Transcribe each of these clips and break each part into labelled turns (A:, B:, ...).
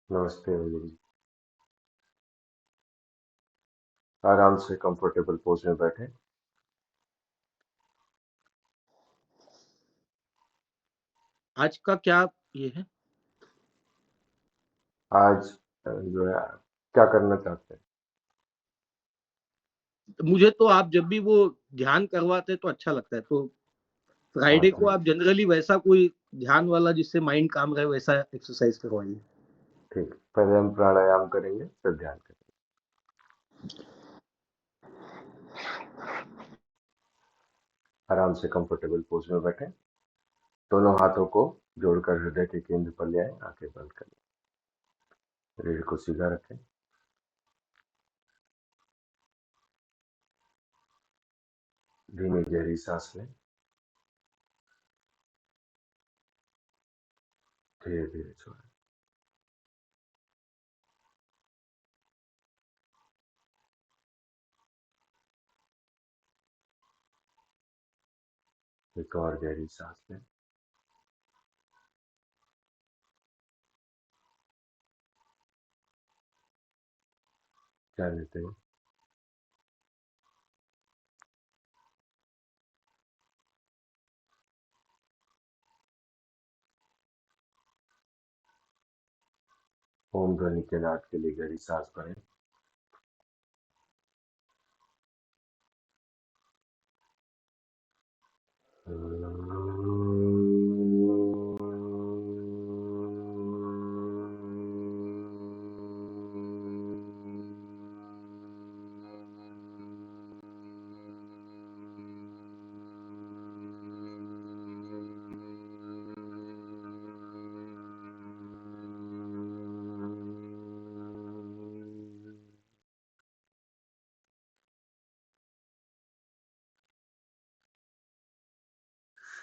A: नमस्ते अंजलि जी। आराम से कंफर्टेबल पोज में बैठे।
B: आज का क्या ये है?
A: आज जो है क्या करना चाहते हैं?
B: मुझे तो आप जब भी वो ध्यान करवाते तो अच्छा लगता है, तो
A: हाँ
B: फ्राइडे को
A: ठीक।
B: आप जनरली वैसा कोई ध्यान वाला जिससे माइंड काम रहे वैसा एक्सरसाइज करवाइए।
A: ठीक, पहले हम प्राणायाम करेंगे फिर ध्यान करेंगे। आराम से कंफर्टेबल पोज में बैठे। दोनों हाथों को जोड़कर हृदय के केंद्र पर ले आए। आंखें बंद करें। रीढ़ को सीधा रखें। धीमी गहरी सांस लें। धीरे धीरे छोड़ें। एक और गहरी सांस लें। क्या लेते हैं? ओम ध्वनि के नाद के लिए गहरी सांस भरें।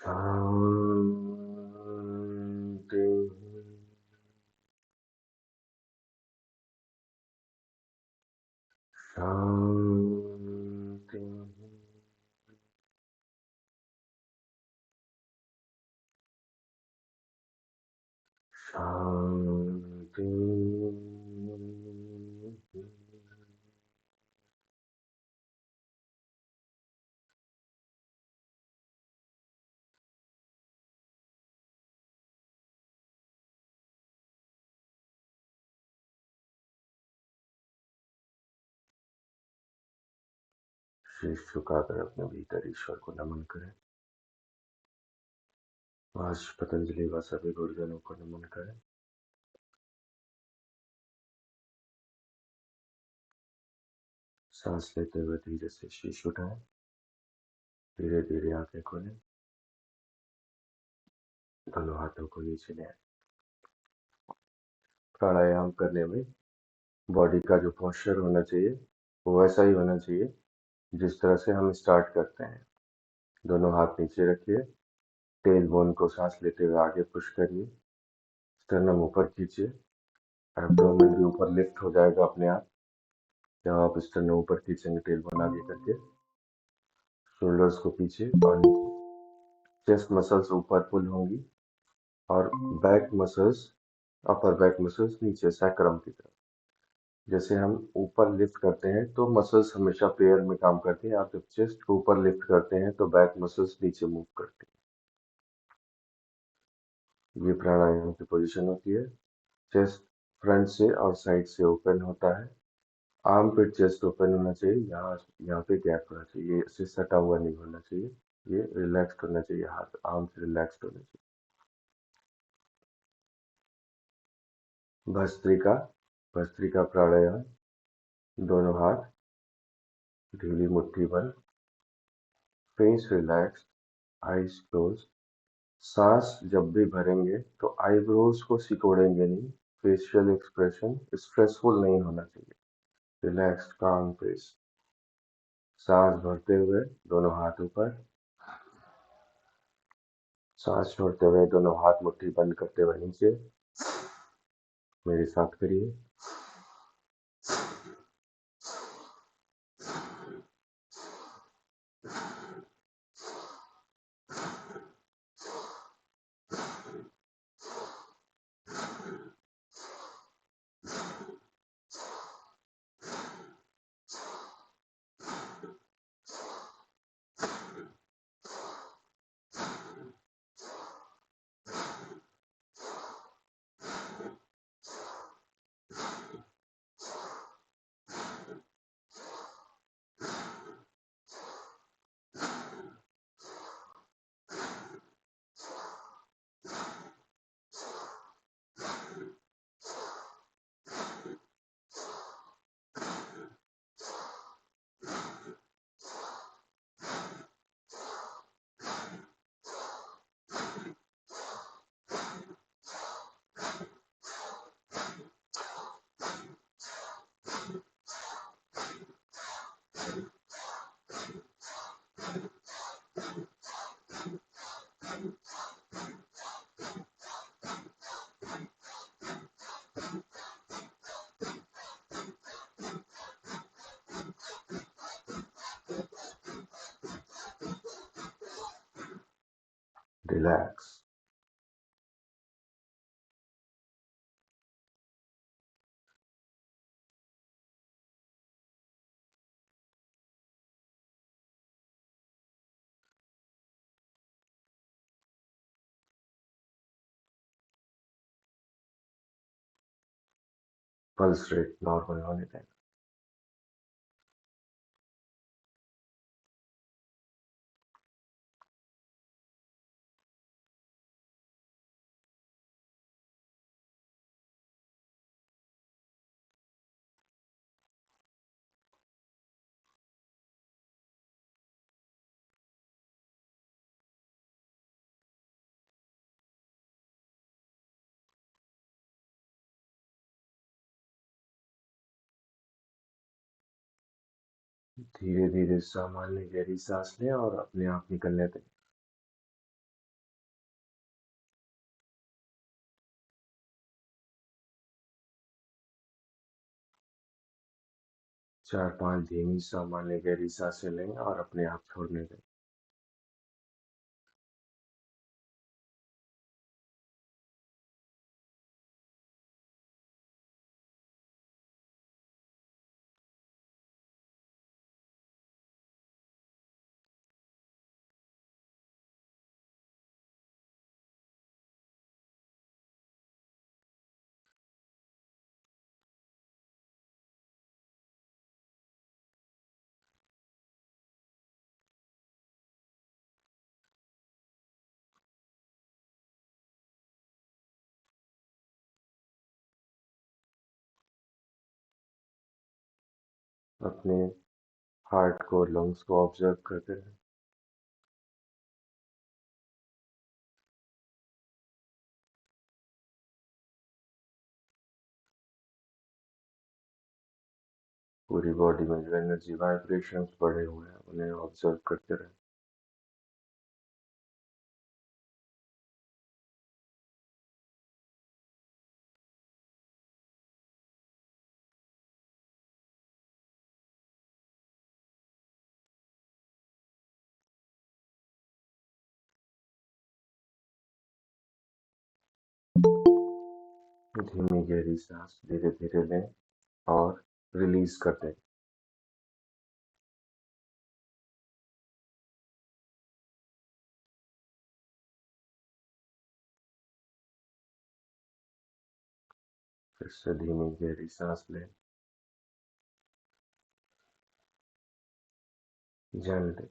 A: शांति। शांति। शांति। शीश झुकाकर अपने भीतर ईश्वर को नमन करें। आज पतंजलि व सभी गुरुजनों को नमन करें। सांस लेते हुए धीरे से शीश उठाएं। धीरे धीरे आंखें खोलें। दोनों हाथों को नीचे ले आए। प्राणायाम करने में बॉडी का जो पोस्चर होना चाहिए वो वैसा ही होना चाहिए जिस तरह से हम स्टार्ट करते हैं। दोनों हाथ नीचे रखिए। टेल बोन को सांस लेते हुए आगे पुश करिए। स्टर्नम ऊपर खींचिए। एब्डोमेन भी ऊपर लिफ्ट हो जाएगा अपने आप जब आप स्टर्नम ऊपर खींचेंगे टेल बोन आगे करके। शोल्डर्स को पीछे और नीचे। चेस्ट मसल्स ऊपर पुल होंगी और back muscles, upper back muscles नीचे सैक्रम की तरफ। जैसे हम ऊपर लिफ्ट करते हैं तो मसल्स हमेशा पेयर में काम करती हैं। आप जब चेस्ट को ऊपर लिफ्ट करते हैं तो बैक मसल्स नीचे मूव करती हैं। ये प्राणायाम की पोजीशन होती है। चेस्ट फ्रंट से और साइड से ओपन होता है। आर्म पिट चेस्ट ओपन होना चाहिए। यहाँ पे गैप होना चाहिए। ये इससे सटा हुआ नहीं होना चाहिए। ये रिलैक्स्ड होना चाहिए। हाथ आर्म से रिलैक्स्ड होना चाहिए। भस्त्रिका। भस्त्रिका प्राणायाम। दोनों हाथ ढीली मुट्ठी बंद। Face relaxed. Eyes close. सांस जब भी भरेंगे तो आईब्रोज को सिकोड़ेंगे नहीं। फेशियल एक्सप्रेशन स्ट्रेसफुल नहीं होना चाहिए। रिलैक्स्ड काम फेस। सांस भरते हुए दोनों हाथ ऊपर। सांस छोड़ते हुए दोनों हाथ मुट्ठी बंद करते हुए नीचे। मेरे साथ करिए। रिलैक्स। पल्स रेट नॉर्मल होने दें। धीरे धीरे सामान्य गहरी सांस लें और अपने आप निकलने दें। 4-5 धीमी सामान्य गहरी सांसें लें और अपने आप छोड़ने दें। अपने हार्ट को, लंग्स को ऑब्जर्व करते रहें। पूरी बॉडी में जो एनर्जी वाइब्रेशंस बढ़े हुए हैं उन्हें ऑब्जर्व करते रहें। धीमी गहरी सांस धीरे धीरे लें और रिलीज कर दें। फिर से धीमी गहरी सांस लें, जाने दें।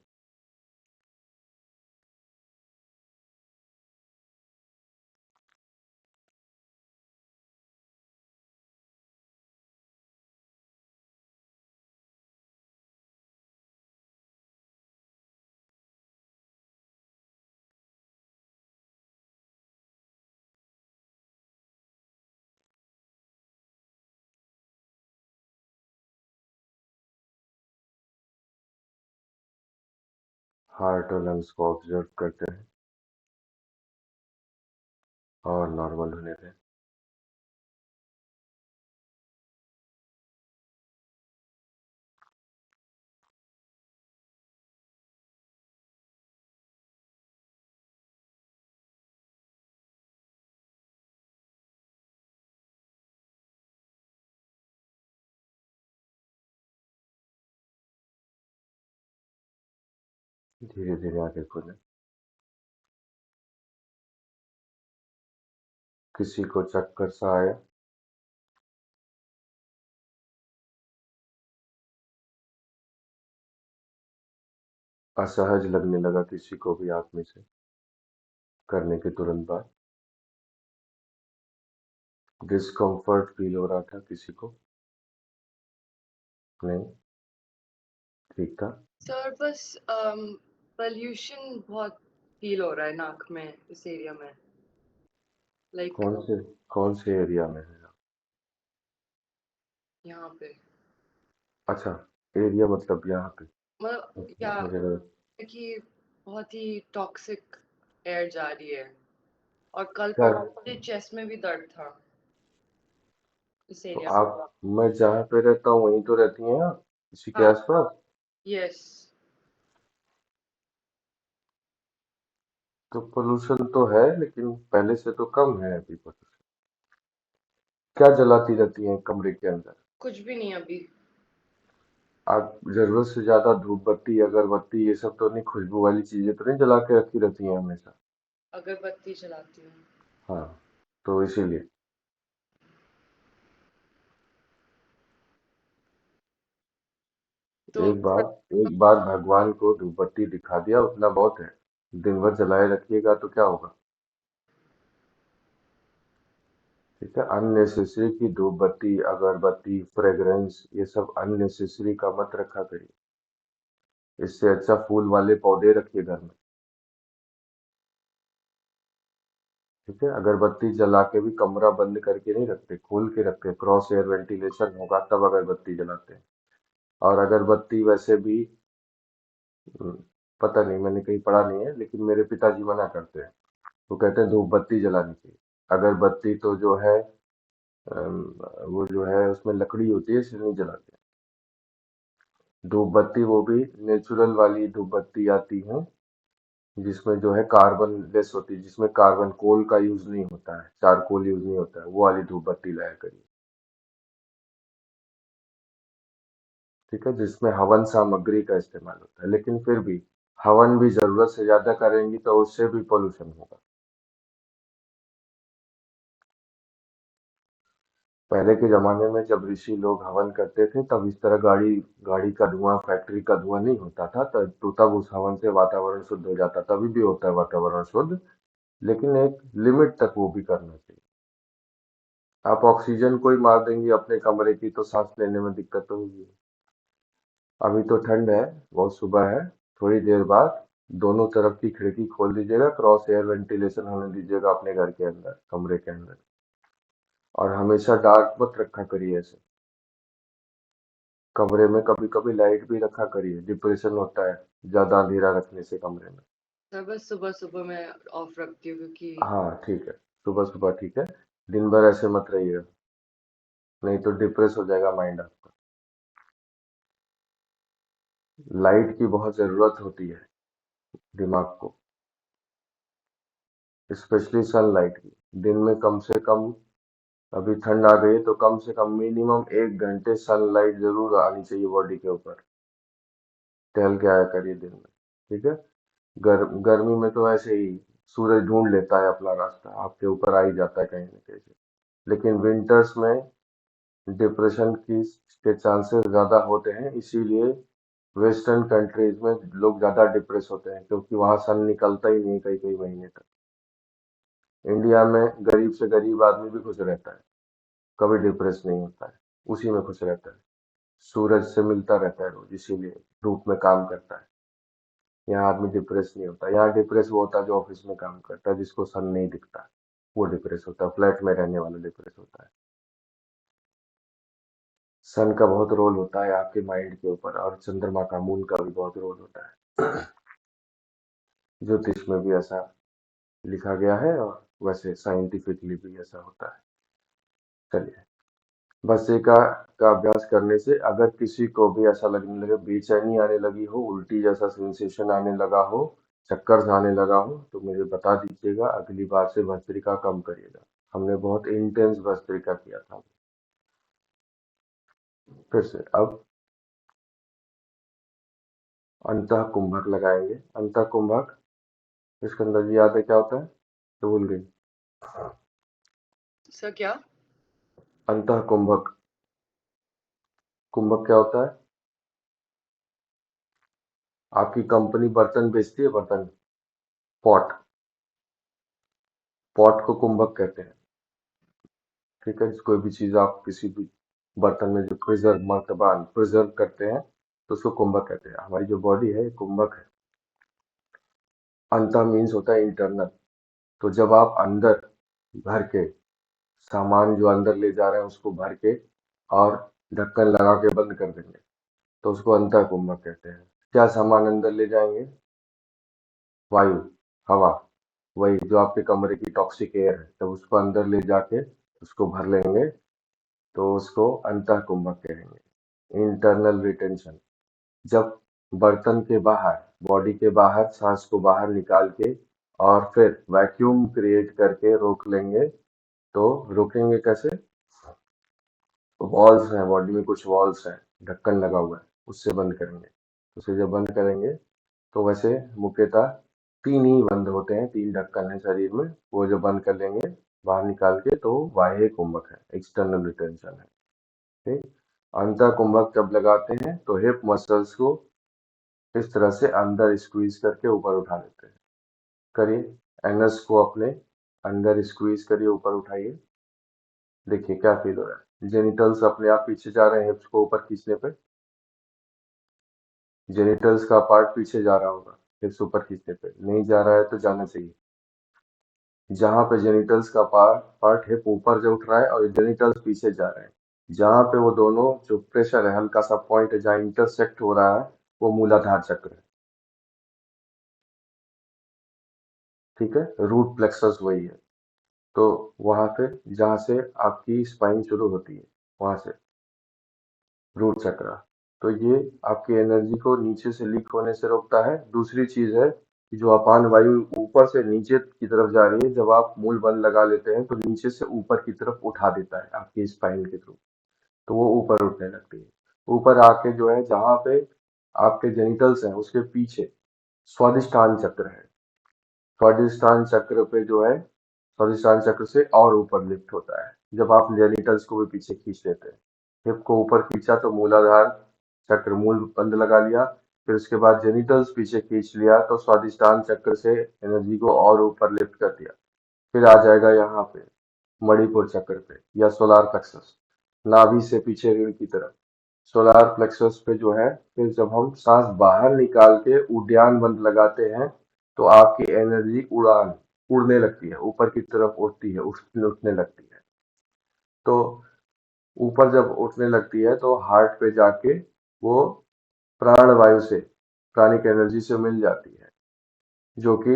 A: हार्ट और लंग्स को ऑब्जर्व करते रहें और नॉर्मल होने दें। धीरे धीरे आगे खोलें। किसी को चक्कर सा आया, असहज लगने लगा किसी को भी आप में से करने के तुरंत बाद, डिस्कम्फर्ट फील हो रहा था किसी को? नहीं, ठीक था।
C: सर बस पोल्यूशन बहुत फील हो रहा है नाक में, इस एरिया में, लाइक
A: कौन से एरिया में है?
C: यहाँ पे।
A: अच्छा, एरिया मतलब यहाँ पे।
C: मतलब
A: मुझे
C: या
A: लगा
C: कि बहुत ही टॉक्सिक एयर जा रही है, और कल
A: क्या।
C: परसों मुझे चेस्ट में भी दर्द था इस
A: तो
C: एरिया में।
A: आप, मैं जहाँ पे रहता हूँ वहीं तो रहती हैं आप, इसी के
C: हाँ,
A: आसपास?
C: यस।
A: तो पोल्यूशन तो है, लेकिन पहले से तो कम है अभी पोल्यूशन। क्या जलाती रहती हैं कमरे के अंदर?
C: कुछ भी नहीं अभी।
A: आप जरूरत से ज्यादा धूप बत्ती, अगरबत्ती, ये सब तो नहीं, खुशबू वाली चीजें तो नहीं जला के रखी रहती हैं हमेशा?
C: अगरबत्ती जलाती हूँ।
A: हाँ, तो इसीलिए
C: तो
A: एक बार भगवान को धूप बत्ती दिखा दिया, उतना बहुत है। दिन भर जलाए रखिएगा तो क्या होगा? ठीक है, अननेसेसरी की धूप बत्ती, अगरबत्ती, फ्रेग्रेंस, ये सब अननेसेसरी का मत रखा करिए। इससे अच्छा फूल वाले पौधे रखिए घर में। ठीक है, अगरबत्ती जला के भी कमरा बंद करके नहीं रखते, खोल के रखते, क्रॉस एयर वेंटिलेशन होगा तब अगरबत्ती जलाते हैं। और अगरबत्ती वैसे भी हम्म, पता नहीं, मैंने कहीं पढ़ा नहीं है, लेकिन मेरे पिताजी मना करते हैं। वो कहते हैं धूप बत्ती जलानी चाहिए। अगरबत्ती तो जो है वो जो है उसमें लकड़ी होती है, इसलिए नहीं जलाते। धूप बत्ती वो भी नेचुरल वाली धूप बत्ती आती है, जिसमें जो है कार्बन लेस होती है, जिसमें कार्बन कोल का यूज नहीं होता है, चारकोल यूज नहीं होता है, वो वाली धूप बत्ती लाया करिए। ठीक है, जिसमें हवन सामग्री का इस्तेमाल होता है, लेकिन फिर भी हवन भी जरूरत से ज्यादा करेंगी तो उससे भी पोल्यूशन होगा। पहले के जमाने में जब ऋषि लोग हवन करते थे, तब इस तरह गाड़ी गाड़ी का धुआं, फैक्ट्री का धुआं नहीं होता था, तब उस हवन से वातावरण शुद्ध हो जाता। तभी भी होता है वातावरण शुद्ध, लेकिन एक लिमिट तक वो भी करना चाहिए। आप ऑक्सीजन को ही मार देंगे अपने कमरे की, तो सांस लेने में दिक्कत तो होगी। अभी तो ठंड है, बहुत सुबह है, थोड़ी देर बाद दोनों तरफ की खिड़की खोल दीजिएगा, क्रॉस एयर वेंटिलेशन होने दीजिएगा अपने घर के अंदर, कमरे के अंदर। और हमेशा डार्क मत रखा करिए ऐसे। कमरे में कभी कभी लाइट भी रखा करिए, डिप्रेशन होता है ज्यादा अंधेरा रखने से कमरे में।
C: सर बस सुबह सुबह मैं ऑफ रखती हूँ क्योंकि
A: हाँ ठीक है, सुबह सुबह ठीक है। दिन भर ऐसे मत रहिए, नहीं तो डिप्रेस हो जाएगा माइंड आपका। लाइट की बहुत जरूरत होती है दिमाग को, स्पेशली सनलाइट की। दिन में कम से कम, अभी ठंड आ गई है तो कम से कम मिनिमम 1 घंटे सनलाइट जरूर आनी चाहिए बॉडी के ऊपर। टहल के आया करिए दिन में। ठीक है, गर्मी में तो ऐसे ही सूरज ढूंढ लेता है अपना रास्ता, आपके ऊपर आ ही जाता है कहीं ना कहीं से। लेकिन विंटर्स में डिप्रेशन की के चांसेस ज्यादा होते हैं, इसीलिए वेस्टर्न कंट्रीज में लोग ज्यादा डिप्रेस होते हैं, क्योंकि वहां सन निकलता ही नहीं कई कई महीने तक। इंडिया में गरीब से गरीब आदमी भी खुश रहता है, कभी डिप्रेस नहीं होता है, उसी में खुश रहता है। सूरज से मिलता रहता है रोज, इसीलिए धूप में काम करता है। यहाँ आदमी डिप्रेस नहीं होता। यहाँ डिप्रेस वो होता है जो ऑफिस में काम करता है, जिसको सन नहीं दिखता, वो डिप्रेस होता है। फ्लैट में रहने वाला डिप्रेस होता है। सन का बहुत रोल होता है आपके माइंड के ऊपर, और चंद्रमा का, मून का भी बहुत रोल होता है। ज्योतिष में भी ऐसा लिखा गया है, और वैसे साइंटिफिकली भी ऐसा होता है। चलिए, बस का अभ्यास करने से अगर किसी को भी ऐसा लगने लगे, बेचैनी आने लगी हो, उल्टी जैसा सेंसेशन आने लगा हो, चक्कर आने लगा हो, तो मुझे बता दीजिएगा, अगली बार से भस्त्रिका कम करिएगा। हमने बहुत इंटेंस भस्त्रिका किया था। फिर से अब अंतः कुंभक लगाएंगे। अंतः कुंभक, इसके अंदर जी याद है क्या होता है? तो भूल गई।
C: सर क्या?
A: अंतः कुंभक, कुंभक क्या होता है? आपकी कंपनी बर्तन बेचती है, बर्तन, पॉट, पॉट को कुंभक कहते हैं। ठीक है, कोई भी चीज आप किसी भी बर्तन में जो प्रिजर्व, मर्तबा प्रिजर्व करते हैं, तो उसको कुंभक कहते हैं। हमारी जो बॉडी है ये कुंभक है। अंत मीन्स होता है इंटरनल। तो जब आप अंदर भर के, सामान जो अंदर ले जा रहे हैं उसको भर के और ढक्कन लगा के बंद कर देंगे, तो उसको अंत कुंभक कहते हैं। क्या सामान अंदर ले जाएंगे? वायु, हवा, वही जो आपके कमरे की टॉक्सिक एयर है, तब उसको अंदर ले जाके उसको भर लेंगे, तो उसको अंतः कुंभक कहेंगे, इंटरनल रिटेंशन। जब बर्तन के बाहर, बॉडी के बाहर सांस को बाहर निकाल के और फिर वैक्यूम क्रिएट करके रोक लेंगे। तो रोकेंगे कैसे? वॉल्स हैं, बॉडी में कुछ वॉल्स हैं, ढक्कन लगा हुआ है, उससे बंद करेंगे। उसे जब बंद करेंगे तो वैसे मुख्यतः 3 ही बंद होते हैं, 3 ढक्कन है शरीर में, वो जो बंद कर लेंगे बाहर निकाल के तो बाह्य कुंभक है, एक्सटर्नल रिटेंशन है। ठीक। अंतर कुंभक जब लगाते हैं तो हिप मसल्स को इस तरह से अंदर स्क्वीज करके ऊपर उठा लेते हैं। करिए, एनस को अपने अंदर स्क्वीज करिए, ऊपर उठाइए। देखिए क्या फील हो रहा है। जेनिटल्स अपने आप पीछे जा रहे हैं हिप्स को ऊपर खींचने पे। जेनिटल्स का पार्ट पीछे जा रहा होगा हिप्स ऊपर खींचने पे, नहीं जा रहा है तो जाना चाहिए। जहां पे जेनिटल्स का पार्ट पार्ट हिप ऊपर जो उठ रहा है और जेनिटल्स पीछे जा रहे हैं, जहां पे वो दोनों जो प्रेशर है, हल्का सा पॉइंट है जहां इंटरसेक्ट हो रहा है, वो मूलाधार चक्र है। ठीक है, रूट प्लेक्सस वही है। तो वहां पे जहां से आपकी स्पाइन शुरू होती है, वहां से रूट चक्र। तो ये आपकी एनर्जी को नीचे से लीक होने से रोकता है। दूसरी चीज है कि जो अपान वायु ऊपर से नीचे की तरफ जा रही है, जब आप मूल बल लगा लेते हैं तो नीचे से ऊपर की तरफ उठा देता है आपकी स्पाइन के थ्रू, तो वो ऊपर उठने लगती है। ऊपर आके जो है जहां पे आपके जेनिटल्स हैं उसके पीछे स्वादिष्टान चक्र है। स्वादिष्टान चक्र पे जो है, स्वादिष्टान चक्र से और ऊपर लिफ्ट होता है जब आप जेनिटल्स को भी पीछे खींच लेते हैं। हिप को ऊपर खींचा तो मूलाधार चक्र, मूल बंद लगा लिया। फिर उसके बाद जेनिटल्स पीछे खींच लिया तो स्वादिष्टान चक्र से एनर्जी को और ऊपर लिफ्ट कर दिया। फिर आ जाएगा यहाँ पे मणिपुर चक्र पे या सोलार प्लेक्सस, नाभि से पीछे रीढ़ की तरफ। सोलार प्लेक्सस पे जो है, फिर जब हम सांस बाहर निकाल के उड्डयन बंद लगाते हैं तो आपकी एनर्जी उड़ने लगती है, ऊपर की तरफ उड़ती है, उठने लगती है। तो ऊपर जब उठने लगती है तो हार्ट पे जाके वो प्राण वायु से, प्राणिक एनर्जी से मिल जाती है, जो कि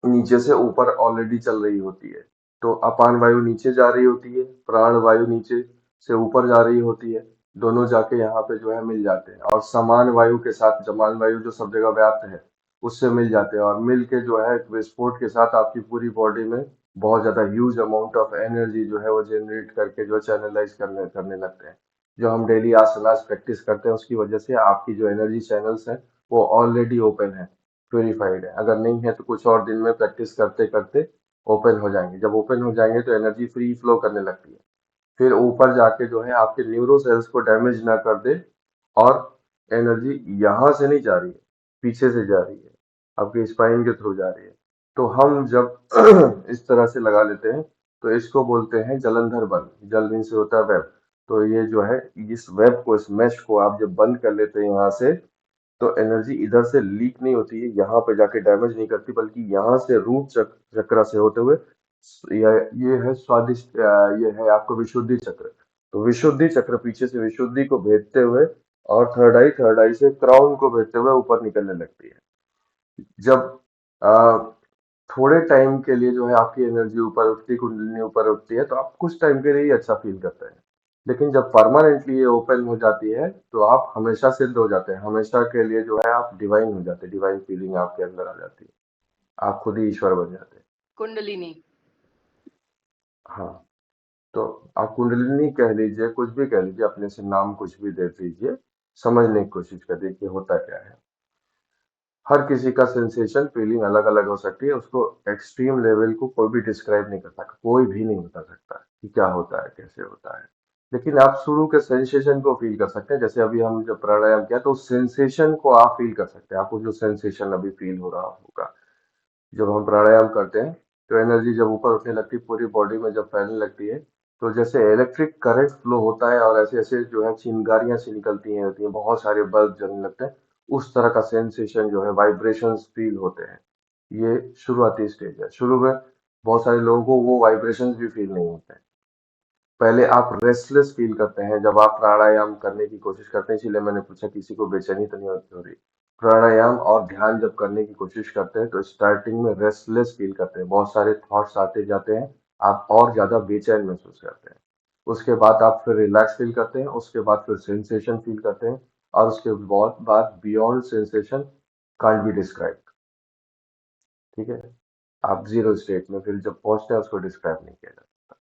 A: नीचे से ऊपर ऑलरेडी चल रही होती है। तो अपान वायु नीचे जा रही होती है, प्राण वायु नीचे से ऊपर जा रही होती है, दोनों जाके यहाँ पे जो है मिल जाते हैं और समान वायु के साथ, समान वायु जो सब जगह व्याप्त है उससे मिल जाते हैं और मिल के जो है एक विस्फोट के साथ आपकी पूरी बॉडी में बहुत ज्यादा ह्यूज अमाउंट ऑफ एनर्जी जो है वो जनरेट करके जो चैनलाइज करने करने लगते हैं। जो हम डेली आसनास प्रैक्टिस करते हैं उसकी वजह से आपकी जो एनर्जी चैनल्स हैं वो ऑलरेडी ओपन है, प्योरीफाइड है। अगर नहीं है तो कुछ और दिन में प्रैक्टिस करते करते ओपन हो जाएंगे। जब ओपन हो जाएंगे तो एनर्जी फ्री फ्लो करने लगती है। फिर ऊपर जाके जो है आपके न्यूरो सेल्स को डैमेज ना कर दे और एनर्जी यहाँ से नहीं जा रही है, पीछे से जा रही है, आपके स्पाइन के थ्रू जा रही है। तो हम जब इस तरह से लगा लेते हैं तो इसको बोलते हैं जलंधर बंद। जल मीन से होता है वेब। तो ये जो है, इस वेब को, इस मेश को आप जब बंद कर लेते हैं यहाँ से, तो एनर्जी इधर से लीक नहीं होती है, यहाँ पे जाके डैमेज नहीं करती, बल्कि यहाँ से रूट चक्र से होते हुए ये है स्वादिष्ट, ये है आपको विशुद्धि चक्र। तो विशुद्धि चक्र पीछे से विशुद्धि को भेजते हुए और थर्ड आई से क्राउन को भेजते हुए ऊपर निकलने लगती है। जब आ, थोड़े टाइम के लिए जो है आपकी एनर्जी ऊपर उठती, कुंडलिनी ऊपर उठती है, तो आप कुछ टाइम के लिए ही अच्छा फील करते हैं। लेकिन जब परमानेंटली ये ओपन हो जाती है तो आप हमेशा सिद्ध हो जाते हैं, हमेशा के लिए जो है आप डिवाइन हो जाते हैं, डिवाइन फीलिंग आपके अंदर आ जाती है, आप खुद ही ईश्वर बन जाते हैं।
C: कुंडलिनी।
A: हाँ, तो आप कुंडलिनी कह लीजिए, कुछ भी कह लीजिए, अपने से नाम कुछ भी दे दीजिए, समझने की कोशिश करिए कि होता क्या है। हर किसी का सेंसेशन फीलिंग अलग अलग हो सकती है, उसको एक्सट्रीम लेवल को कोई भी डिस्क्राइब नहीं कर सकता, कोई भी नहीं बता सकता कि क्या होता है, कैसे होता है। लेकिन आप शुरू के सेंसेशन को फील कर सकते हैं। जैसे अभी हम जब प्राणायाम किया तो उस सेंसेशन को आप फील कर सकते हैं, आपको जो सेंसेशन अभी फील हो रहा होगा जब हम प्राणायाम करते हैं। तो एनर्जी जब ऊपर उठने लगती है, पूरी बॉडी में जब फैलने लगती है, तो जैसे इलेक्ट्रिक करंट फ्लो होता है और ऐसे ऐसे जो है चिंगारियां सी निकलती हैं, होती हैं, बहुत सारे बल्ब जलने लगते हैं, उस तरह का सेंसेशन जो है, वाइब्रेशंस फील होते हैं। ये शुरुआती स्टेज है। शुरू में बहुत सारे लोगों को वो वाइब्रेशंस भी फील नहीं होते हैं। पहले आप रेस्टलेस फील करते हैं जब आप प्राणायाम करने की कोशिश करते हैं, इसलिए मैंने पूछा किसी को बेचैनी तो नहीं हो रही। प्राणायाम और ध्यान जब करने की कोशिश करते हैं तो स्टार्टिंग में रेस्टलेस फील करते हैं, बहुत सारे थॉट्स आते जाते हैं, आप और ज्यादा बेचैन महसूस करते हैं। उसके बाद आप फिर रिलैक्स फील करते हैं, उसके बाद फिर सेंसेशन फील करते हैं, और उसके बाद beyond sensation can't be describe. ठीक है, आप जीरो स्टेट में फिर जब पहुंचते हैं उसको डिस्क्राइब नहीं किया जाता।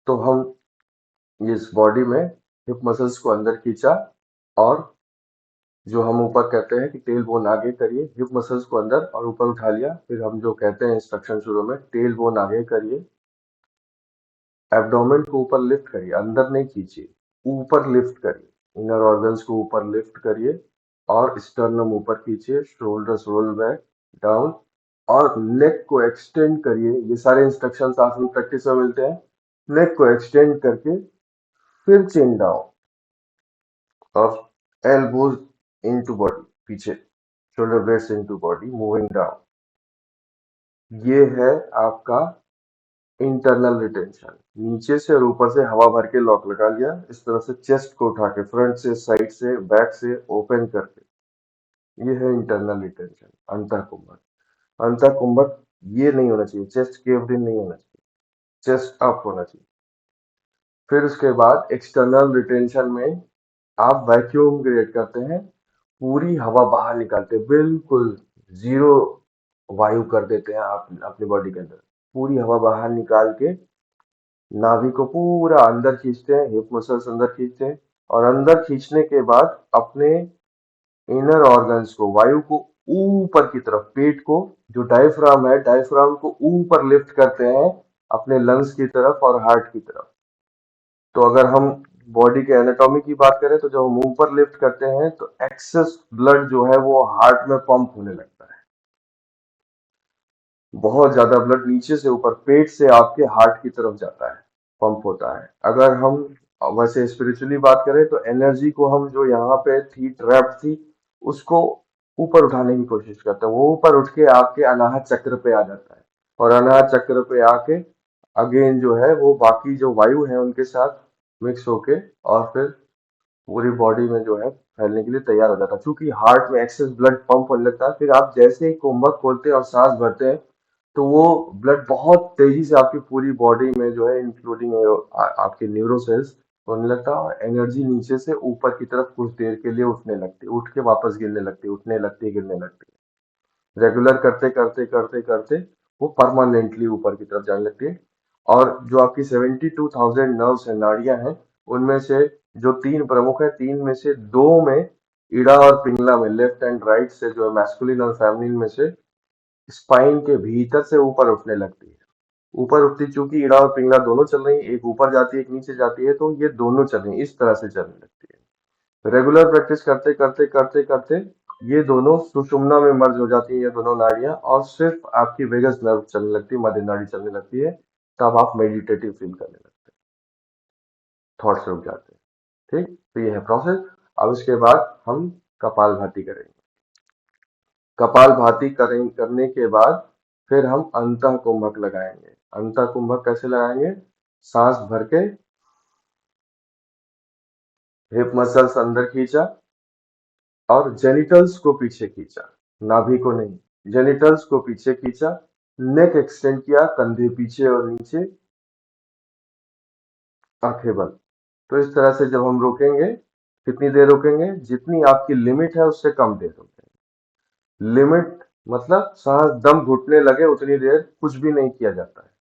A: तो हम इस बॉडी में हिप मसल्स को अंदर खींचा, और जो हम ऊपर कहते हैं कि टेल बोन आगे करिए, हिप मसल्स को अंदर और ऊपर उठा लिया। फिर हम जो कहते हैं इंस्ट्रक्शन शुरू में, टेल बोन आगे करिए, एब्डोमेन को ऊपर लिफ्ट करिए, अंदर नहीं खींचिए, ऊपर लिफ्ट करिए, इनर ऑर्गन्स को ऊपर लिफ्ट करिए और स्टर्नम ऊपर खींचिए, शोल्डर्स रोल बैक डाउन और नेक को एक्सटेंड करिए। ये सारे इंस्ट्रक्शंस आपको प्रैक्टिस में मिलते हैं। नेक को एक्सटेंड करके फिर चिन डाउन और एल्बोज इनटू बॉडी, पीछे shoulder blades into body, moving down. ये है आपका इंटरनल रिटेंशन। नीचे से और ऊपर से हवा भर के लॉक लगा लिया, इस तरह से चेस्ट को उठा के फ्रंट से, साइड से, बैक से ओपन करके, ये है इंटरनल रिटेंशन, अंतःकुंभक। अंतःकुंभक ये नहीं होना चाहिए, चेस्ट केव्ड इन नहीं होना चाहिए, चेस्ट अप होना चाहिए। फिर उसके बाद एक्सटर्नल रिटेंशन में आप वैक्यूम क्रिएट करते हैं, पूरी हवा बाहर निकालते हैं, बिल्कुल जीरो वायु कर देते हैं आप अपनी बॉडी के अंदर। पूरी हवा बाहर निकाल के नाभि को पूरा अंदर खींचते हैं, हिप मसल्स अंदर खींचते हैं, और अंदर खींचने के बाद अपने इनर ऑर्गन्स को, वायु को ऊपर की तरफ, पेट को, जो डायफ्राम है, डायफ्राम को ऊपर लिफ्ट करते हैं अपने लंग्स की तरफ और हार्ट की तरफ। तो अगर हम बॉडी के एनाटॉमी की बात करें तो जब हम ऊपर लिफ्ट करते हैं तो एक्सेस ब्लड जो है वो हार्ट में पंप होने लगता है। बहुत ज्यादा ब्लड नीचे से ऊपर पेट से आपके हार्ट की तरफ जाता है, पंप होता है। अगर हम वैसे स्पिरिचुअली बात करें तो एनर्जी को हम जो यहाँ पे थी, ट्रैप थी, उसको ऊपर उठाने की कोशिश करते हैं। वो ऊपर उठ के आपके अनाहत चक्र पे आ जाता है, और अनाहत चक्र पे आके अगेन जो है वो बाकी जो वायु है उनके साथ मिक्स होके और फिर पूरी बॉडी में जो है फैलने के लिए तैयार हो जाता है। क्योंकि हार्ट में एक्सेस ब्लड पंप होने लगता है, फिर आप जैसे ही कुंभक खोलते हैं और सांस भरते हैं तो वो ब्लड बहुत तेजी से आपकी पूरी बॉडी में जो है, इंक्लूडिंग आपके न्यूरो सेल्स, होने लगता है, और एनर्जी नीचे से ऊपर की तरफ कुछ देर के लिए उठने लगती है, उठ के वापस गिरने लगती है, उठने लगती है, गिरने लगती है। रेगुलर करते करते करते करते वो परमानेंटली ऊपर की तरफ जाने लगती है। और जो आपकी 72,000 नर्व्स है, नाड़ियां हैं, उनमें से जो तीन प्रमुख है, तीन में से दो में, इड़ा और पिंगला में, लेफ्ट एंड राइट से, जो है मैस्कुलिन और फेमिनिन में से, स्पाइन के भीतर से ऊपर उठने लगती है। ऊपर उठती, चूंकि इड़ा और पिंगला दोनों चल रही है, एक ऊपर जाती है एक नीचे जाती है, तो ये दोनों चल रही है, इस तरह से चलने लगती है। रेगुलर प्रैक्टिस करते करते करते करते ये दोनों सुषुम्ना में मर्ज हो जाती है, ये दोनों नाड़ियां, और सिर्फ आपकी वेगस नर्व चलने लगती है, मध्य नाड़ी चलने लगती है। तब आप मेडिटेटिव फील करने लगते हैं, थॉट्स रुक जाते हैं। ठीक, तो ये है प्रोसेस। अब इसके बाद हम कपालभाति करेंगे। कपालभाति करने के बाद फिर हम अंतः कुंभक लगाएंगे। अंतः कुंभक कैसे लगाएंगे? सांस भर के हिप मसल्स अंदर खींचा और जेनिटल्स को पीछे खींचा, नाभि को नहीं, जेनिटल्स को पीछे खींचा, नेक एक्सटेंड किया, कंधे पीछे और नीचे, आंखें बंद। तो इस तरह से जब हम रोकेंगे, कितनी देर रोकेंगे? जितनी आपकी लिमिट है उससे कम देर रोकेंगे। लिमिट मतलब सांस दम घुटने लगे उतनी देर कुछ भी नहीं किया जाता है।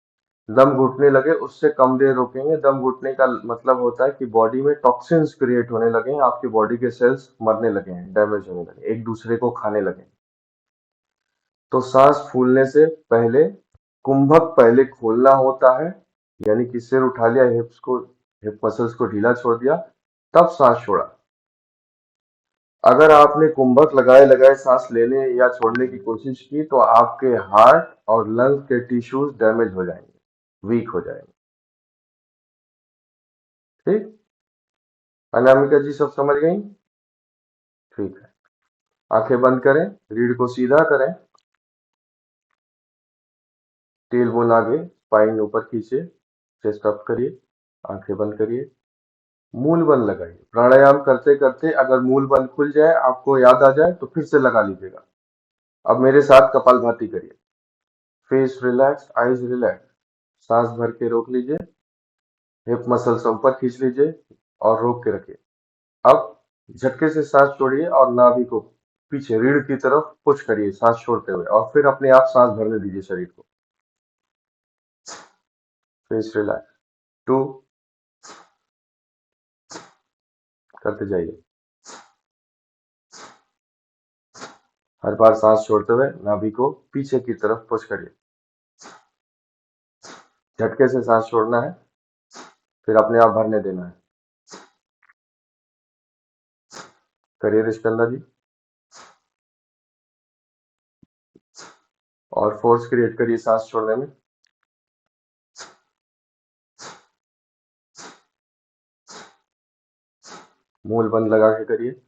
A: दम घुटने लगे उससे कम देर रोकेंगे। दम घुटने का मतलब होता है कि बॉडी में टॉक्सिन्स क्रिएट होने लगे हैं, आपकी बॉडी के सेल्स मरने लगे हैं, डैमेज होने लगे, एक दूसरे को खाने लगे। तो सांस फूलने से पहले कुंभक पहले खोलना होता है, यानी कि सिर उठा लिया, हिप्स को, हिप मसल्स को ढीला छोड़ दिया, तब सांस छोड़ा। अगर आपने कुंभक लगाए लगाए सांस लेने या छोड़ने की कोशिश की तो आपके हार्ट और लंग्स के टिश्यूज डैमेज हो जाएंगे, वीक हो जाएंगे। ठीक, अनामिका जी सब समझ गई? ठीक है, आंखें बंद करें, रीढ़ को सीधा करें, टेल बोन आगे, स्पाइन ऊपर खींचे, चेस्ट अप करिए, आंखें बंद करिए, मूल बंद लगाइए। प्राणायाम करते करते अगर मूल बंद खुल जाए, आपको याद आ जाए, तो फिर से लगा लीजिएगा। अब मेरे साथ कपालभाति करिए। फेस रिलैक्स, आईज रिलैक्स, सांस भर के रोक लीजिए, हिप मसल्स ऊपर खींच लीजिए और रोक के रखिए। अब झटके से सांस छोड़िए और नाभि को पीछे रीढ़ की तरफ पुश करिए सांस छोड़ते हुए और फिर अपने आप सांस भरने दीजिए शरीर को। Face relax. 2 करते जाइए। हर बार सांस छोड़ते हुए नाभि को पीछे की तरफ पुश करिए। झटके से सांस छोड़ना है, फिर अपने आप भरने देना है। करिए रिस्कंदा जी और फोर्स क्रिएट करिए सांस छोड़ने में। मूल बंद लगा के करिए।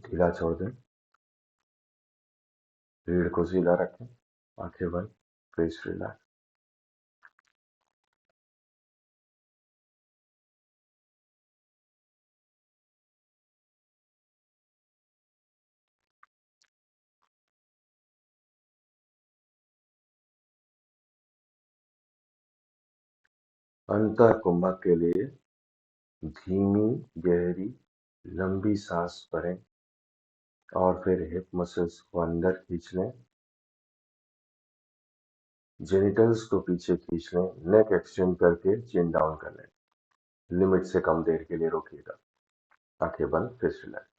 A: ढीला छोड़ दें। रीढ़ को सीधा रखें, आंखें बंद, फेस रिलैक्स। अंतर कुंभक के लिए धीमी, गहरी, लंबी सांस भरें और फिर हिप मसल्स को अंदर खींच लें। जेनिटल्स को पीछे खींच लें, नेक एक्सटेंड करके चिन डाउन कर लें। लिमिट से कम देर के लिए रोकिएगा। आंखें बंद, फेस रिलैक्स।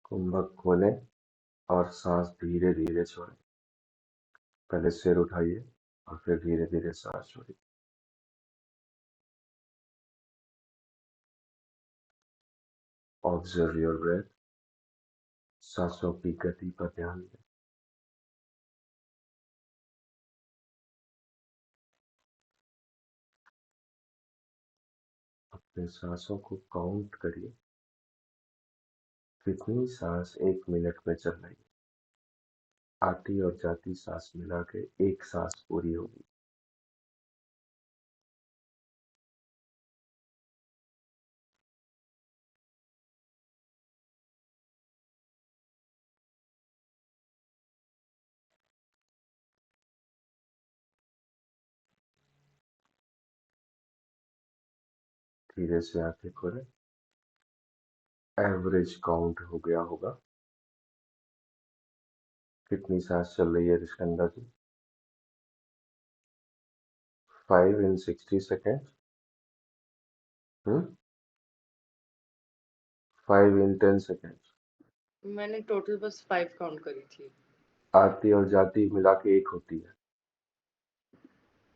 A: कुंभक खोलें और सांस धीरे धीरे छोड़ें। पहले सिर उठाइए और फिर धीरे धीरे सांस छोड़िए। Observe your breath. सांसों की गति पर ध्यान दें। अपने सांसों को काउंट करिए। कितनी सांस 1 मिनट में चल रही है। आती और जाती सांस मिला के एक सांस पूरी होगी। धीरे से आंखें खोलें। एवरेज काउंट हो गया होगा। कितनी सांस चल रही है रिश्कंदा जी? 5 in 60 seconds. 5 in 10 seconds.
C: मैंने टोटल बस 5 काउंट करी थी।
A: आती और जाती मिला के 1 होती है।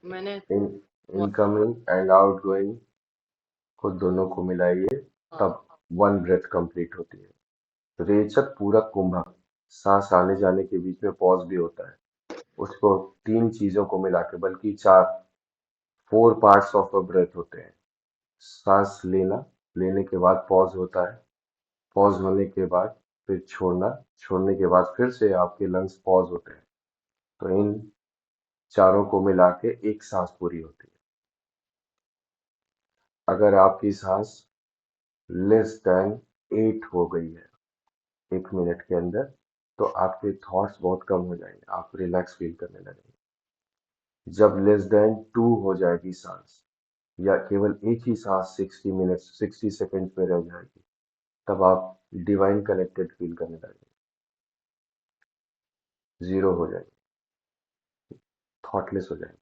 C: मैंने
A: इनकमिंग एंड आउटगोइंग को दोनों को मिलाइए, तब 1 ब्रेथ कंप्लीट होती है। रेचक पूरक कुंभक, सांस आने जाने के बीच में पॉज भी होता है। उसको 3 चीजों को मिला के, बल्कि 4 पार्ट्स ऑफ अ ब्रेथ होते हैं। सांस लेना, लेने के बाद पॉज होता है, पॉज होने के बाद फिर छोड़ना, छोड़ने के बाद फिर से आपके लंग्स पॉज होते हैं। तो इन चारों को मिला के एक सांस पूरी होती है। अगर आपकी सांस लेस देन 8 हो गई है 1 मिनट के अंदर, तो आपके थॉट्स बहुत कम हो जाएंगे, आप रिलैक्स फील करने लगेंगे। जब लेस देन 2 हो जाएगी सांस, या केवल एक ही सांस 60 सेकेंड में रह जाएगी, तब आप डिवाइन कनेक्टेड फील करने लगेंगे। 0 हो जाएंगे, थॉटलेस हो जाएंगे।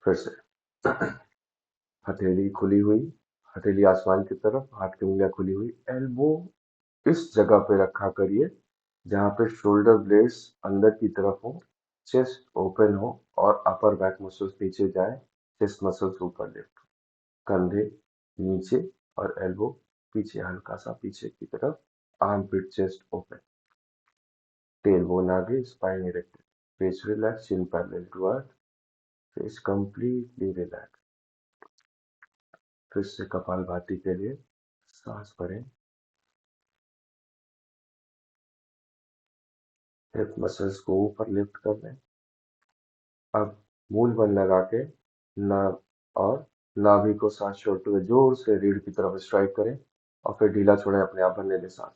A: फिर से हथेली खुली हुई, हथेली आसमान की तरफ, हाथ की उंगलियां खुली हुई, एल्बो इस जगह पे रखा करिए जहां पे शोल्डर ब्लेड्स अंदर की तरफ हो, चेस्ट ओपन हो और अपर बैक मसल्स नीचे जाए, चेस्ट मसल्स ऊपर लिफ्ट, कंधे नीचे और एल्बो पीछे, हल्का सा पीछे की तरफ, armpit chest open, tailbone आगे, spine erected, face relax, chin parallel to earth, face completely relax. फिर से कपालभाति के लिए सांस भरें, हिप मसल्स को ऊपर लिफ्ट कर लें। अब मूल बल लगा के नाभ और नाभि को सांस छोड़ते हुए जोर से रीढ़ की तरफ स्ट्राइक करें और फिर ढीला छोड़ें, अपने आप भरने दें सांस।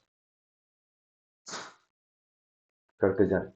A: करते जाएं।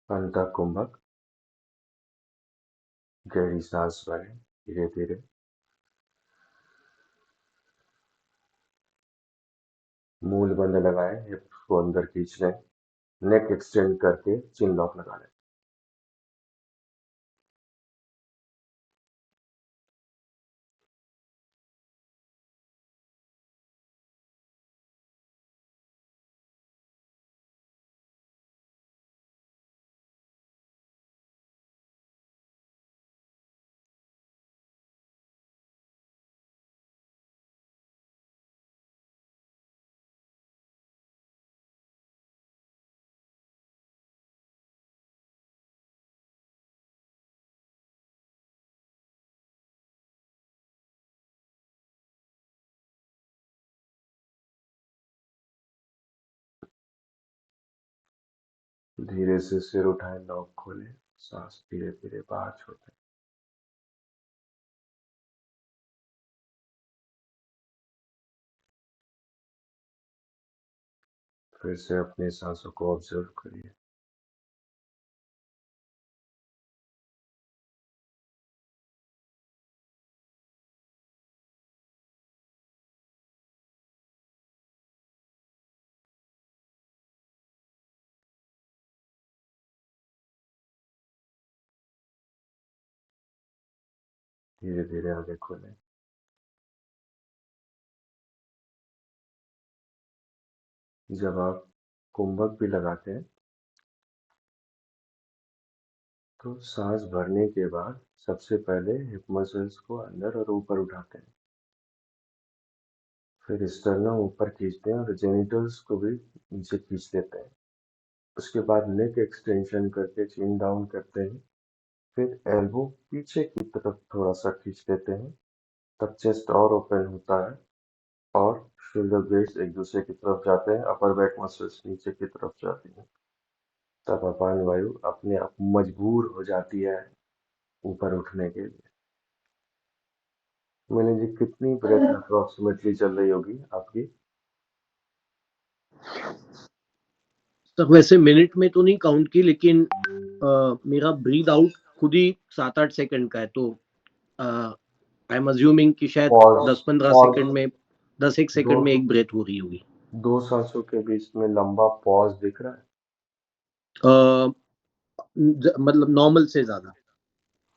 A: अंतः कुंभक, गहरी सांस भरें धीरे धीरे। मूल बंद लगाएं, हिप्स को अंदर खींच लें, नेक एक्सटेंड करके चिन लॉक लगा लें। धीरे से सिर उठाएं, नोक खोलें, सांस धीरे धीरे बाहर छोड़ें। फिर से अपनी सांसों को ऑब्जर्व करिए। धीरे धीरे आगे खोलें। जब आप कुंभक भी लगाते हैं तो सांस भरने के बाद सबसे पहले हिप मसल्स को अंदर और ऊपर उठाते हैं, फिर स्टर्नम ऊपर खींचते हैं और जेनिटल्स को भी नीचे खींच लेते हैं। उसके बाद नेक एक्सटेंशन करके चिन डाउन करते हैं, फिर एल्बो पीछे की तरफ थोड़ा सा खींच लेते हैं, तब चेस्ट और ओपन होता है और शोल्डर ब्लेड्स एक दूसरे की तरफ जाते हैं, अपर बैक मसल्स नीचे की तरफ जाती हैं। तब अपान वायु अपने आप मजबूर हो जाती है ऊपर उठने के लिए। मैंने जी कितनी ब्रेथ अप्रोक्सीमेटली चल रही होगी आपकी?
B: सर वैसे मिनट में तो नहीं काउंट की, लेकिन मेरा ब्रीद आउट खुद ही 7-8 सेकंड का है, तो आई एम अज्यूमिंग कि शायद
A: पॉज
B: 10-15
A: पॉज
B: सेकंड में 10-1
A: दो
B: सेकंड में एक ब्रेथ हो रही होगी।
A: दो सांसों के बीच में लंबा पॉज दिख रहा है?
B: मतलब नॉर्मल से ज्यादा।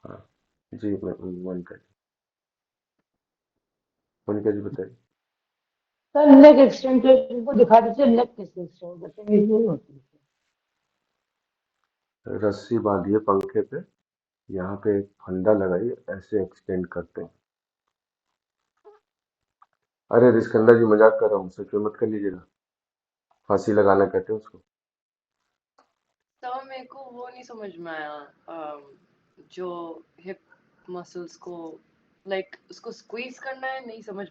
A: हाँ जी, मैं मोनिका जी बताइए।
D: सर नेक एक्सटेंशन को दिखा दीजिए, नेक कैसे एक्सटेंड करते हैं, नहीं होती है।
A: रस्सी बांधिए पंखे पे, यहाँ पे एक फंदा लगाइए, ऐसे एक्सटेंड करते हैं। अरे रिस्कंदा जी, मजाक कर रहा हूँ, सच में मत कर लीजिएगा। फांसी लगाना कहते हैं उसको।
C: तो मेरे को वो नहीं समझ में आया, जो हिप मसल्स को लाइक उसको स्क्वीज करना है, नहीं समझ।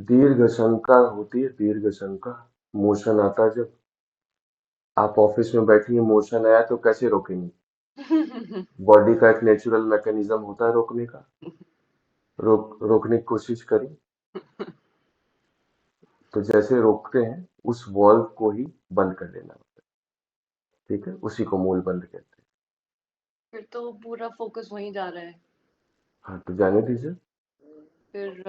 A: दीर्घ शंका होती है, दीर्घ शंका मोशन आता है। जब आप ऑफिस में बैठिए, मोशन आया तो कैसे रोकेंगे? बॉडी का एक नेचुरल मैकेनिज्म होता है रोकने का, रोकने की कोशिश करिए। तो जैसे रोकते हैं उस वॉल्व को ही बंद कर देना होता है, ठीक है? उसी को मूल बंद कहते हैं।
C: फिर तो पूरा फोकस वहीं जा रहा है।
A: हाँ तो जाने दीजिए।
C: फिर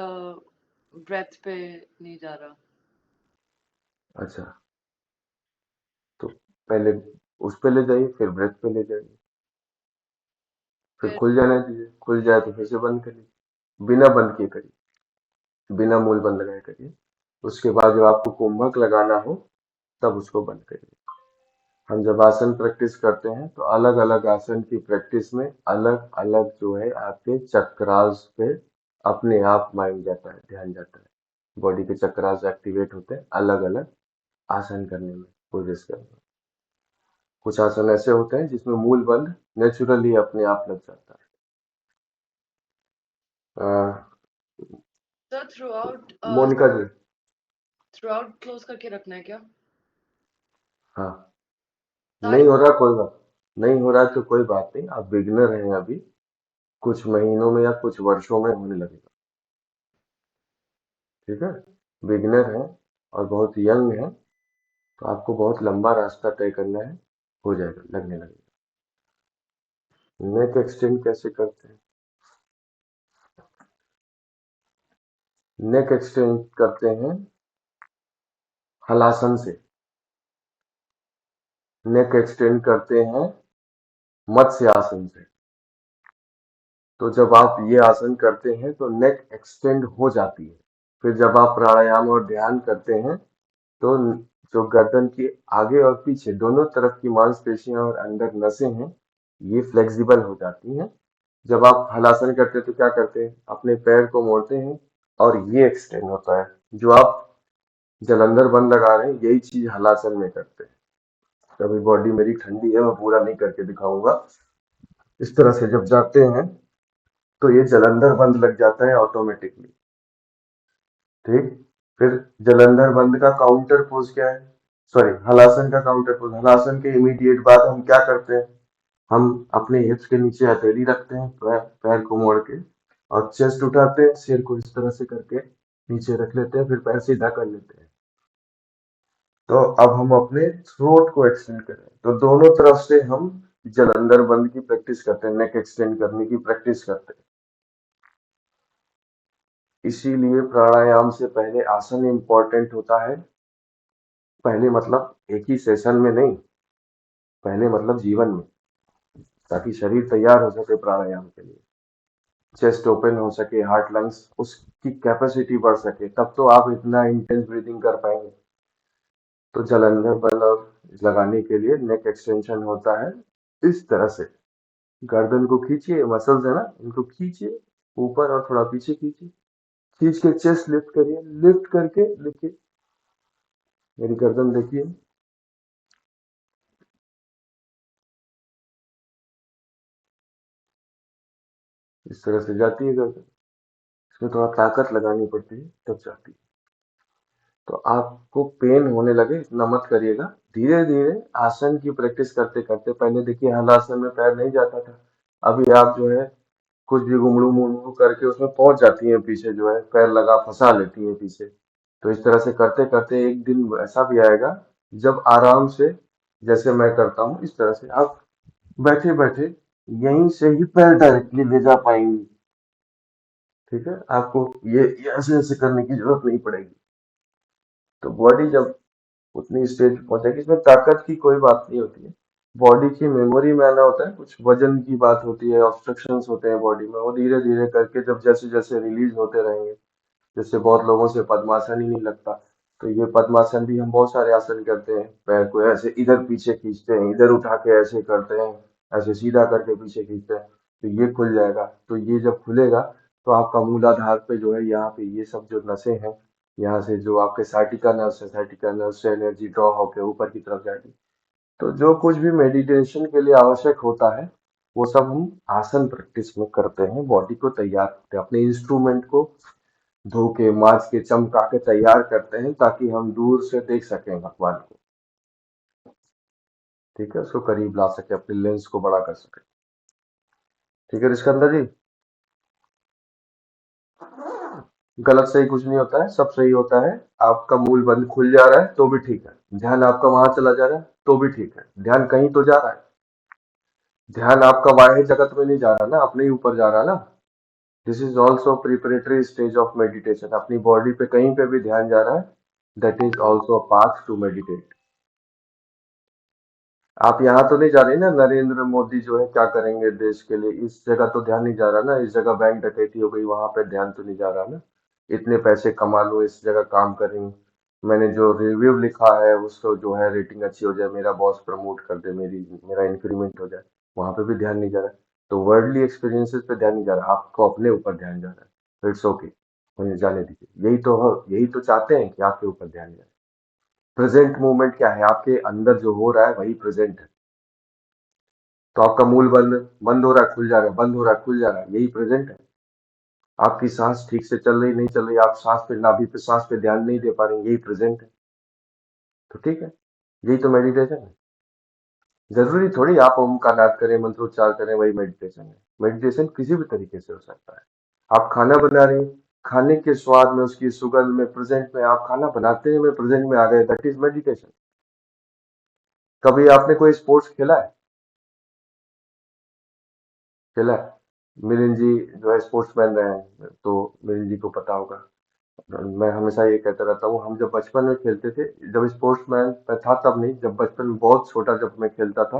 C: ब्रेथ पे नहीं जा रहा।
A: अच्छा, तो पहले उस पे ले जाइए, फिर ब्रेथ पे ले जाइए, फिर
C: फिर
A: खुल जाने दीजिए। खुल जाए तो फिर से बंद करिए, बिना बंद किए करिए, बिना मूल बंद लगाए करिए। उसके बाद जब आपको कुंभक लगाना हो तब उसको बंद करिए। हम जब आसन प्रैक्टिस करते हैं तो अलग अलग आसन की प्रैक्टिस में अलग अलग जो है आपके चक्रास पे अपने आप माइंड जाता है, ध्यान जाता है। बॉडी के चक्रास एक्टिवेट होते हैं अलग अलग आसन करने में, कोशिश करने में। कुछ आसन ऐसे होते हैं जिसमें मूल बंद नेचुरली अपने आप लग जाता है।
C: सर
A: मोनिका जी,
C: थ्रू आउट क्लोज करके रखना है क्या?
A: हाँ, नहीं
C: सारी
A: हो रहा कोई बात नहीं, हो रहा तो कोई बात नहीं। आप बिगिनर हैं अभी, कुछ महीनों में या कुछ वर्षों में होने लगेगा, ठीक है? बिगिनर हैं और बहुत यंग हैं, तो आपको बहुत लंबा रास्ता तय करना है, हो जाएगा, लगने लगेगा। नेक एक्सटेंड कैसे करते हैं? नेक एक्सटेंड करते हैं हलासन से, नेक एक्सटेंड करते हैं मत्स्य आसन से। तो जब आप ये आसन करते हैं तो नेक एक्सटेंड हो जाती है। फिर जब आप प्राणायाम और ध्यान करते हैं तो जो गर्दन के आगे और पीछे दोनों तरफ की मांसपेशियां और अंदर नसें हैं, ये फ्लेक्सिबल हो जाती हैं। जब आप हलासन करते हैं तो क्या करते हैं? अपने पैर को मोड़ते हैं और ये एक्सटेंड होता है। जो आप जलंधर बंद लगा रहे हैं, यही चीज हलासन में करते हैं। अभी बॉडी मेरी ठंडी है, मैं पूरा नहीं करके दिखाऊंगा। इस तरह से जब जाते हैं तो ये जलंधर बंद लग जाता है ऑटोमेटिकली, ठीक? फिर जलंधर बंद का काउंटर पोज क्या है? सॉरी, हलासन का काउंटर पोज। हलासन के इमीडिएट बाद हम क्या करते हैं, हम अपने हिप्स के नीचे हथेली रखते हैं, पैर पैर को मोड़ के, और चेस्ट उठाते हैं, सिर को इस तरह से करके नीचे रख लेते हैं, फिर पैर सीधा कर लेते हैं। तो अब हम अपने थ्रोट को एक्सटेंड करें, तो दोनों तरफ से हम जलंधर बंद की प्रैक्टिस करते हैं, नेक एक्सटेंड करने की प्रैक्टिस करते हैं। इसीलिए प्राणायाम से पहले आसन इंपॉर्टेंट होता है। पहले मतलब एक ही सेशन में नहीं, पहले मतलब जीवन में, ताकि शरीर तैयार हो सके प्राणायाम के लिए, चेस्ट ओपन हो सके, हार्ट लंग्स उसकी कैपेसिटी बढ़ सके, तब तो आप इतना इंटेंस ब्रीदिंग कर पाएंगे। तो जलंधर बल और लगाने के लिए नेक एक्सटेंशन होता है इस तरह से। गर्दन को खींचिए, मसल्स है ना, इनको खींचिए ऊपर और थोड़ा पीछे खींचिए, खींच के चेस्ट लिफ्ट करिए, लिफ्ट करके देखिए, मेरी गर्दन देखिए, इस तरह से जाती है गर्दन। इसमें थोड़ा ताकत लगानी पड़ती है तब जाती है। तो आपको पेन होने लगे इतना मत करिएगा, धीरे धीरे आसन की प्रैक्टिस करते करते, पहले देखिए हलासन में पैर नहीं जाता था, अभी आप जो है कुछ भी गुमड़ू मुड़ू करके उसमें पहुंच जाती हैं, पीछे जो है पैर लगा फंसा लेती हैं पीछे। तो इस तरह से करते करते एक दिन ऐसा भी आएगा जब आराम से, जैसे मैं करता हूँ इस तरह से, आप बैठे बैठे यहीं से ही पैर डायरेक्टली ले जा पाएंगे। ठीक है, आपको ये ऐसे ऐसे करने की जरूरत नहीं पड़ेगी। तो बॉडी जब उतनी स्टेज पे पहुंचेगी, इसमें ताकत की कोई बात नहीं होती है, बॉडी की मेमोरी में आना होता है, कुछ वजन की बात होती है, ऑब्स्ट्रक्शंस होते हैं बॉडी में, वो धीरे धीरे करके जब जैसे जैसे रिलीज होते रहेंगे। जैसे बहुत लोगों से पद्मासन ही नहीं लगता, तो ये पद्मासन भी हम बहुत सारे आसन करते हैं, पैर को ऐसे इधर पीछे खींचते हैं, इधर उठा के ऐसे करते हैं, ऐसे सीधा करके पीछे खींचते हैं, तो ये खुल जाएगा। तो ये जब खुलेगा तो आपका मूलाधार पे जो है, यहाँ पे ये सब जो नसें हैं, यहाँ से जो आपके साइटिका नर्व्स है, साइटिका नर्व से एनर्जी ड्रॉ होकर ऊपर की तरफ जाएगी। तो जो कुछ भी मेडिटेशन के लिए आवश्यक होता है, वो सब हम आसन प्रैक्टिस में करते हैं, बॉडी को तैयार करते हैं, अपने इंस्ट्रूमेंट को धो के माज के चमका के तैयार करते हैं, ताकि हम दूर से देख सकें भगवान को। ठीक है, उसको करीब ला सके, अपने लेंस को बड़ा कर सके। ठीक है ऋषिकंदर जी, गलत सही कुछ नहीं होता है, सब सही होता है। आपका मूल बंद खुल जा रहा है तो भी ठीक है, ध्यान आपका वहां चला जा रहा है तो भी ठीक है, ध्यान कहीं तो जा रहा है, ध्यान आपका बाह्य जगत में नहीं जा रहा ना, अपने ही ऊपर जा रहा ना। This is also preparatory stage of meditation. अपनी बॉडी पे कहीं पे भी ध्यान जा रहा है, that is also path to meditate. आप यहाँ तो नहीं जा रहे ना, नरेंद्र मोदी जो है क्या करेंगे देश के लिए, इस जगह तो ध्यान नहीं जा रहा ना, इस जगह बैंक डकैती हो गई, वहां पे ध्यान तो नहीं जा रहा ना। इतने पैसे कमा लो, इस जगह काम कर रही हूँ, मैंने जो रिव्यू लिखा है उसको जो है रेटिंग अच्छी हो जाए, मेरा बॉस प्रमोट कर दे, मेरा इंक्रीमेंट हो जाए, वहां पे भी ध्यान नहीं जा रहा। तो वर्ल्डली एक्सपीरियंसेस पे ध्यान नहीं जा रहा, आपको अपने ऊपर ध्यान जा रहा है। इट्स ओके, मुझे जाने दीजिए, यही तो चाहते हैं कि आपके ऊपर ध्यान जाए। प्रेजेंट मूवमेंट क्या है, आपके अंदर जो हो रहा है वही प्रेजेंट है। तो आपका मूल बंद बंद हो रहा है, खुल जा रहा है, बंद हो रहा है, खुल जा रहा है, यही प्रेजेंट है। आपकी सांस ठीक से चल रही नहीं चल रही, आप सांस पे, नाभि पे सांस पे ध्यान नहीं दे पा रहे, यही प्रेजेंट है। तो ठीक है, यही तो मेडिटेशन है। जरूरी थोड़ी आप ओम का नाद करें, मंत्रोच्चार करें, वही मेडिटेशन है। मेडिटेशन किसी भी तरीके से हो सकता है। आप खाना बना रहे हैं, खाने के स्वाद में, उसकी सुगंध में, प्रेजेंट में, आप खाना बनाते हुए प्रेजेंट में आ गए, दैट इज मेडिटेशन। कभी आपने कोई स्पोर्ट्स खेला है? खेला है? मिलिंद जी जो है स्पोर्ट्समैन रहे हैं, तो मिलिंद जी को पता होगा। मैं हमेशा ये कहता रहता हूँ, हम जब बचपन में खेलते थे, जब स्पोर्ट्समैन मैं था तब नहीं, जब बचपन में बहुत छोटा जब मैं खेलता था,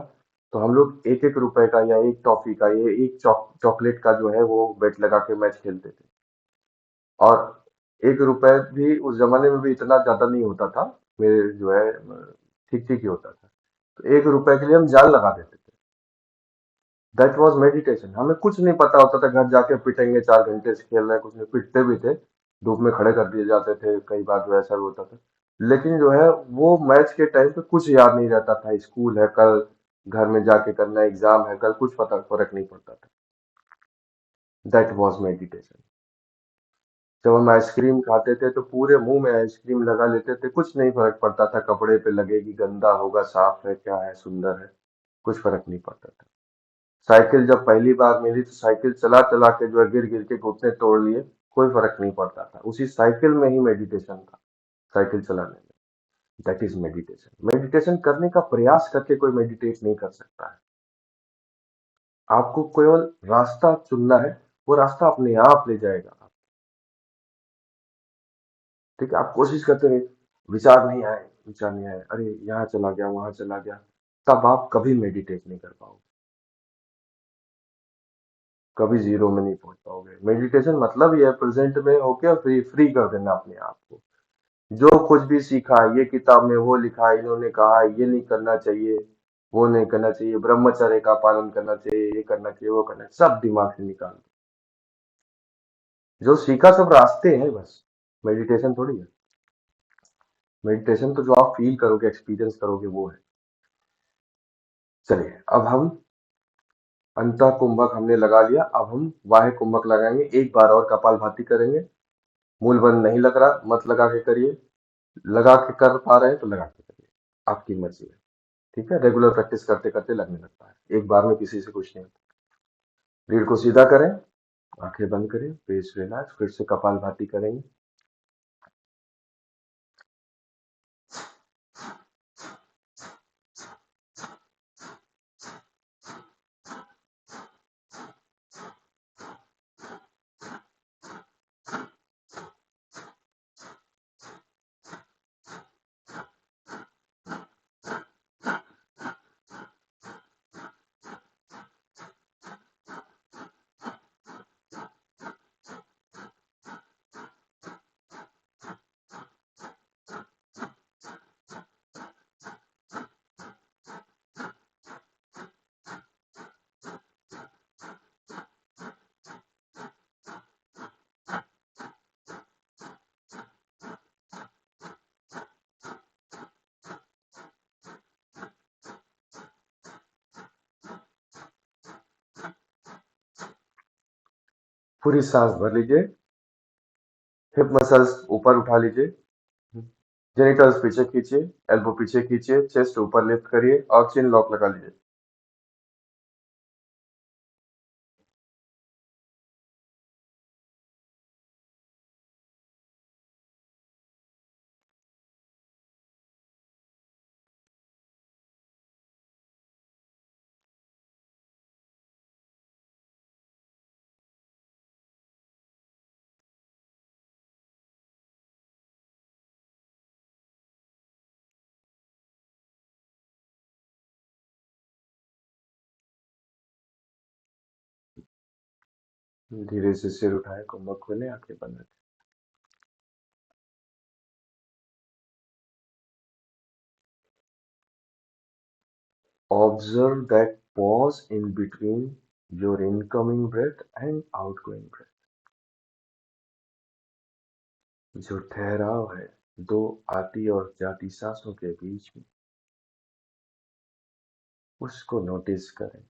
A: तो हम लोग एक एक रुपए का या एक टॉफी का, ये एक चॉकलेट का जो है वो बेट लगा के मैच खेलते थे। और एक रुपए भी उस जमाने में भी इतना ज्यादा नहीं होता था, मेरे जो है ठीक ठीक ही होता था, तो एक रुपए के लिए हम जान लगा देते थे। That was meditation. हमें कुछ नहीं पता होता था, घर जाके पिटेंगे, 4 घंटे से खेल रहे हैं, कुछ नहीं, पिटते भी थे, धूप में खड़े कर दिए जाते थे, कई बार जो ऐसा भी होता था। लेकिन जो है वो मैच के टाइम पे कुछ याद नहीं रहता था, स्कूल है कल, घर में जाके करना, एग्जाम है कल, कुछ पता फर्क नहीं पड़ता था। That was meditation. जब हम आइसक्रीम खाते थे तो पूरे मुंह में आइसक्रीम लगा लेते थे, कुछ नहीं फर्क पड़ता था कपड़े पे लगेगी, गंदा होगा, साफ है, क्या है, सुंदर है, कुछ फर्क नहीं पड़ता था। साइकिल जब पहली बार मिली तो साइकिल चला चला के जो है गिर गिर के घुटने तोड़ लिए, कोई फर्क नहीं पड़ता था। उसी साइकिल में ही मेडिटेशन था, साइकिल चलाने में। That is meditation. मेडिटेशन करने का प्रयास करके कोई मेडिटेट नहीं कर सकता है। आपको केवल रास्ता चुनना है, वो रास्ता अपने आप ले जाएगा। ठीक है, आप कोशिश करते रहे, विचार नहीं आए, विचार नहीं आए, अरे यहाँ चला गया, वहां चला गया, तब आप कभी मेडिटेट नहीं कर पाओगे, कभी जीरो में नहीं पहुंच पाओगे। मेडिटेशन मतलब ये है प्रेजेंट में होके फ्री फ्री कर देना अपने आप को। जो कुछ भी सीखा, ये किताब में वो लिखा, इन्होंने कहा ये नहीं करना चाहिए, वो नहीं करना चाहिए, ब्रह्मचर्य का पालन करना चाहिए, ये करना चाहिए, वो करना चाहिए, सब दिमाग से निकाल दो। जो सीखा सब रास्ते हैं बस, मेडिटेशन थोड़ी है। मेडिटेशन तो जो आप फील करोगे, एक्सपीरियंस करोगे, वो है। चलिए, अब हम अंतः कुंभक हमने लगा लिया, अब हम बाह्य कुंभक लगाएंगे। एक बार और कपालभाति करेंगे। मूल बंध नहीं लग रहा, मत लगा के करिए, लगा के कर पा रहे हैं तो लगा के करिए, आपकी मर्जी है। ठीक है, रेगुलर प्रैक्टिस करते करते लगने लगता है, एक बार में किसी से कुछ नहीं होता। रीढ़ को सीधा करें, आंखें बंद करें, फेस रिलैक्स, फिर से कपालभाति करेंगे। पूरी सांस भर लीजिए, हिप मसल्स ऊपर उठा लीजिए, जेनिटल्स पीछे खींचिए, एल्बो पीछे खींचिए, चेस्ट ऊपर लिफ्ट करिए और चिन लॉक लगा लीजिए। धीरे से सिर उठाएं, कुंभक खोलें, आंखें बंद रखें। Observe that pause in between your incoming breath and outgoing breath. जो ठहराव है दो आती और जाती सांसों के बीच में, उसको नोटिस करें।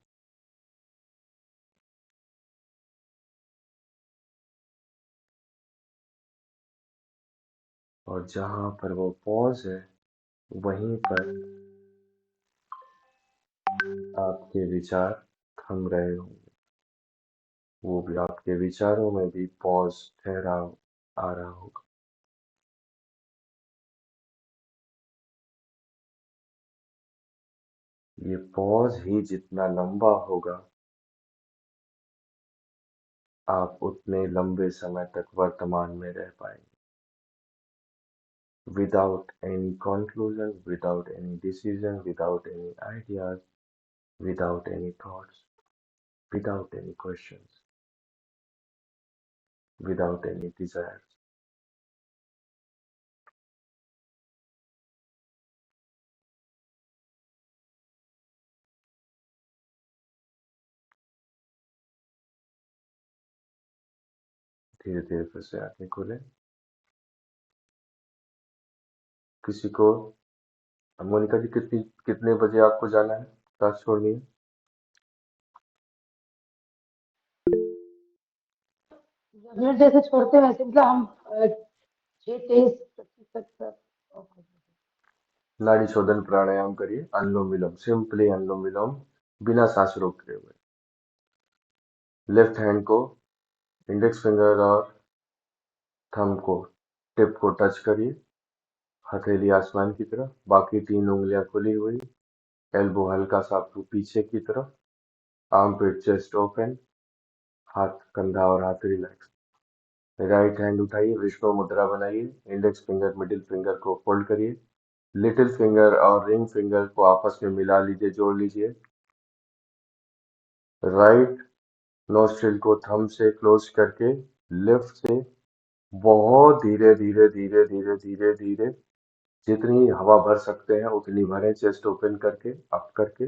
A: और जहां पर वो पॉज है, वहीं पर आपके विचार थम रहे होंगे, वो भी आपके विचारों में भी पॉज, ठहराव आ रहा होगा। ये पॉज ही जितना लंबा होगा, आप उतने लंबे समय तक वर्तमान में रह पाएंगे, without any conclusion, without any decision, without any ideas, without any thoughts, without any questions, without any desires. धीरे धीरे फिर से आंखें खोलें। किसी को, मोनिका जी, कितने बजे आपको जाना है, क्लास छोड़नी है?
D: टैबलेट जैसे छोड़ते हैं वैसे मतलब हम 6-23% तक ऑफ कर देते
A: नाड़ी शोधन प्राणायाम करिए, अनुलोम विलोम, सिंपली अनुलोम विलोम, बिना सांस रोके हुए। लेफ्ट हैंड को इंडेक्स फिंगर और थंब को टिप को टच करिए, हथेली आसमान की तरफ, बाकी 3 उंगलियां खुली हुई, एल्बो हल्का सा पीछे की तरफ, आर्मपिट चेस्ट ओपन, हाथ कंधा और हाथ रिलैक्स। राइट हैंड उठाइए, विश्व मुद्रा बनाइए, इंडेक्स फिंगर मिडिल फिंगर को फोल्ड करिए, लिटिल फिंगर और रिंग फिंगर को आपस में मिला लीजिए, जोड़ लीजिए। राइट नोस्ट्रिल को थंब से क्लोज करके लेफ्ट से बहुत धीरे धीरे धीरे धीरे धीरे धीरे जितनी हवा भर सकते हैं उतनी भरें, चेस्ट ओपन करके अप करके।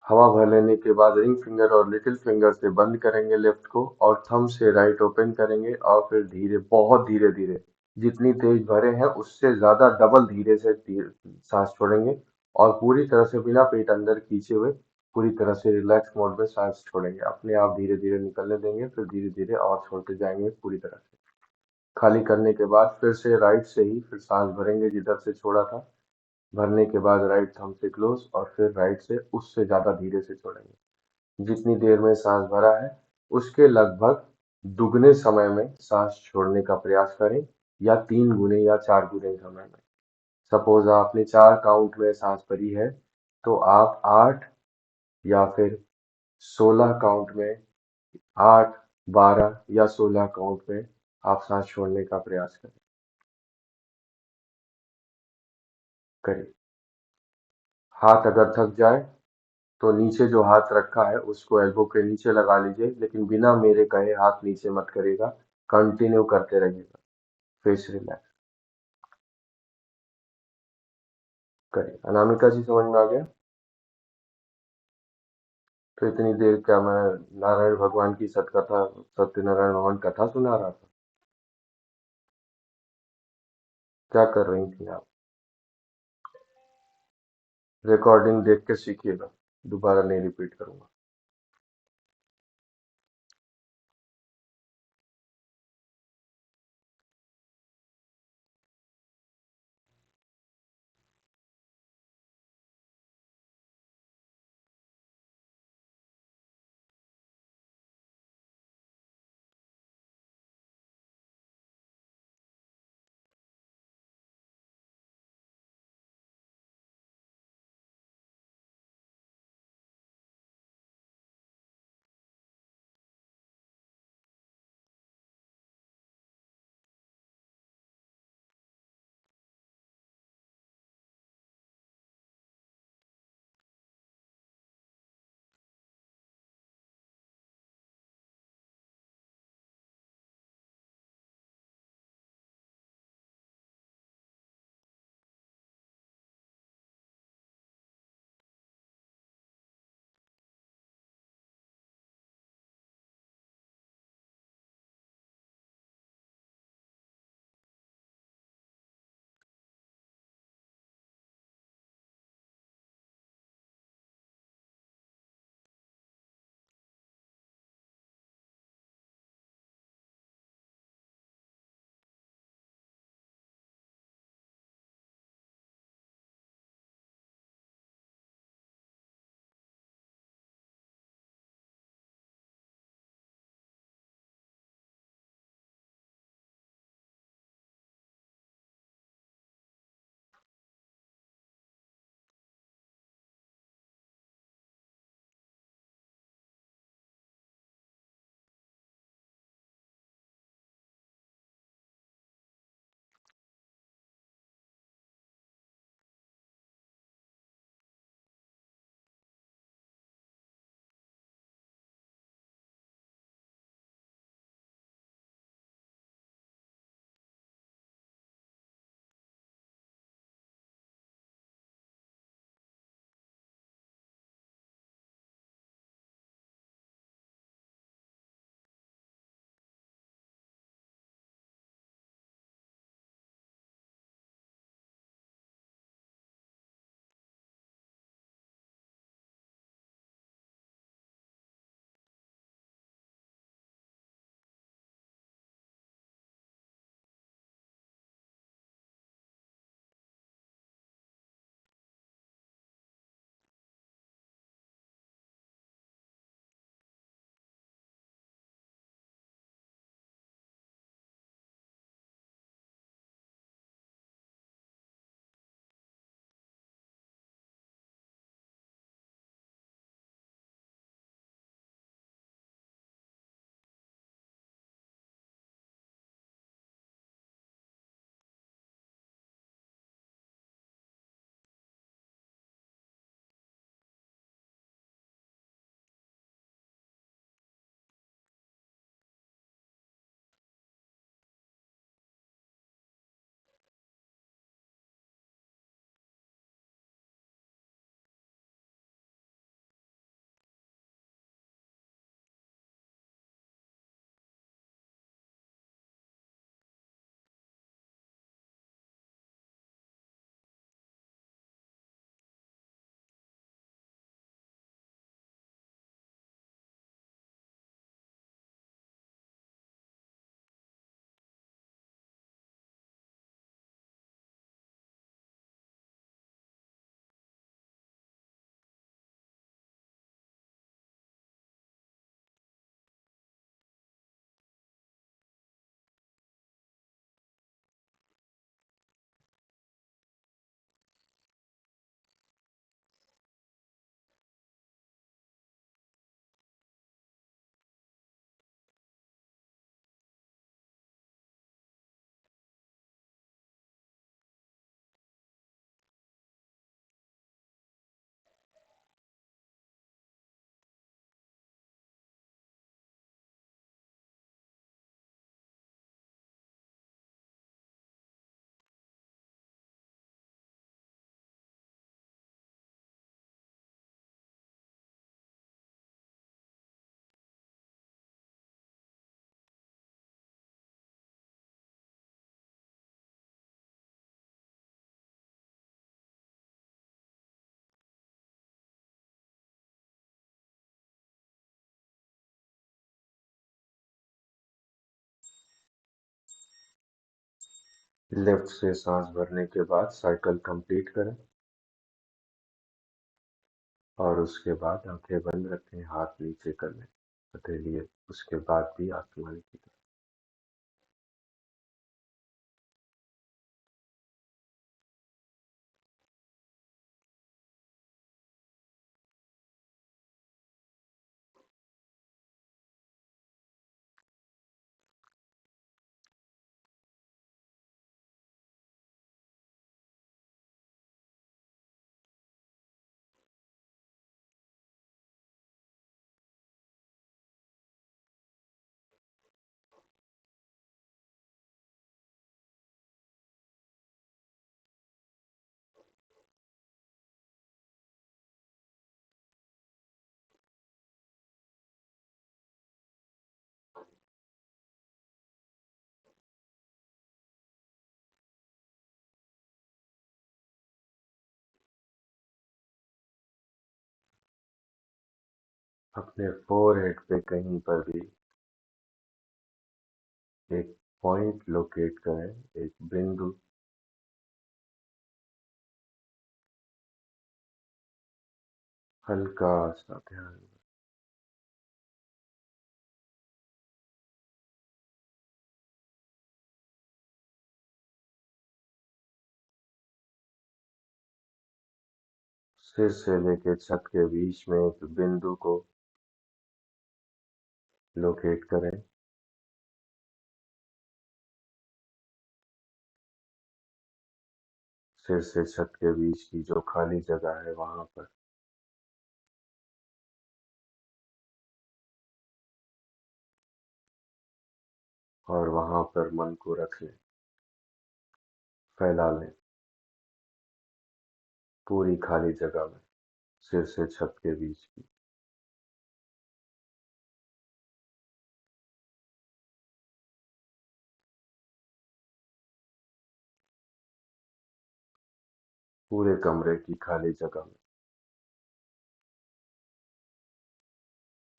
A: हवा भर लेने के बाद रिंग फिंगर और लिटिल फिंगर से बंद करेंगे लेफ्ट को और थंब से राइट ओपन करेंगे और फिर धीरे बहुत धीरे धीरे जितनी तेज भरे हैं उससे ज्यादा डबल धीरे से सांस छोड़ेंगे और पूरी तरह से बिना पेट अंदर खींचे हुए पूरी तरह से रिलैक्स मोड में सांस छोड़ेंगे। अपने आप धीरे धीरे निकलने देंगे, फिर धीरे धीरे और छोड़ते जाएंगे पूरी तरह से। खाली करने के बाद फिर से राइट से ही फिर सांस भरेंगे जिधर से छोड़ा था। भरने के बाद राइट थंब से क्लोज और फिर राइट से उससे ज्यादा धीरे से छोड़ेंगे। जितनी देर में सांस भरा है उसके लगभग दुगने समय में सांस छोड़ने का प्रयास करें, या 3 गुने या 4 गुने समय में। सपोज आपने 4 काउंट में सांस भरी है तो आप 8 या फिर 16 काउंट में, 8, 12 या 16 काउंट में आप सांस छोड़ने का प्रयास करिए। हाथ अगर थक जाए तो नीचे जो हाथ रखा है उसको एल्बो के नीचे लगा लीजिए, लेकिन बिना मेरे कहे हाथ नीचे मत करिएगा, कंटिन्यू करते रहिएगा। फेस रिलैक्स करिए। अनामिका जी समझ में आ गया? तो इतनी देर क्या मैं नारायण भगवान की सतकथा, सत्यनारायण भगवान कथा सुना रहा था? क्या कर रही थी आप? रिकॉर्डिंग देख के सीखिएगा, दोबारा नहीं रिपीट करूंगा। लेफ्ट से सांस भरने के बाद साइकिल कंप्लीट करें और उसके बाद आंखें बंद रखें, हाथ नीचे कर लें हथेली, उसके बाद भी आसमान की तरफ। अपने फोरहेड पे कहीं पर भी एक पॉइंट लोकेट करें, एक बिंदु। हल्का सा ध्यान, सिर से लेकर छत के बीच में एक बिंदु को लोकेट करें। सिर से छत के बीच की जो खाली जगह है वहां पर और वहां पर मन को रख लें, फैला लें पूरी खाली जगह में, सिर से छत के बीच की। पूरे कमरे की खाली जगह में।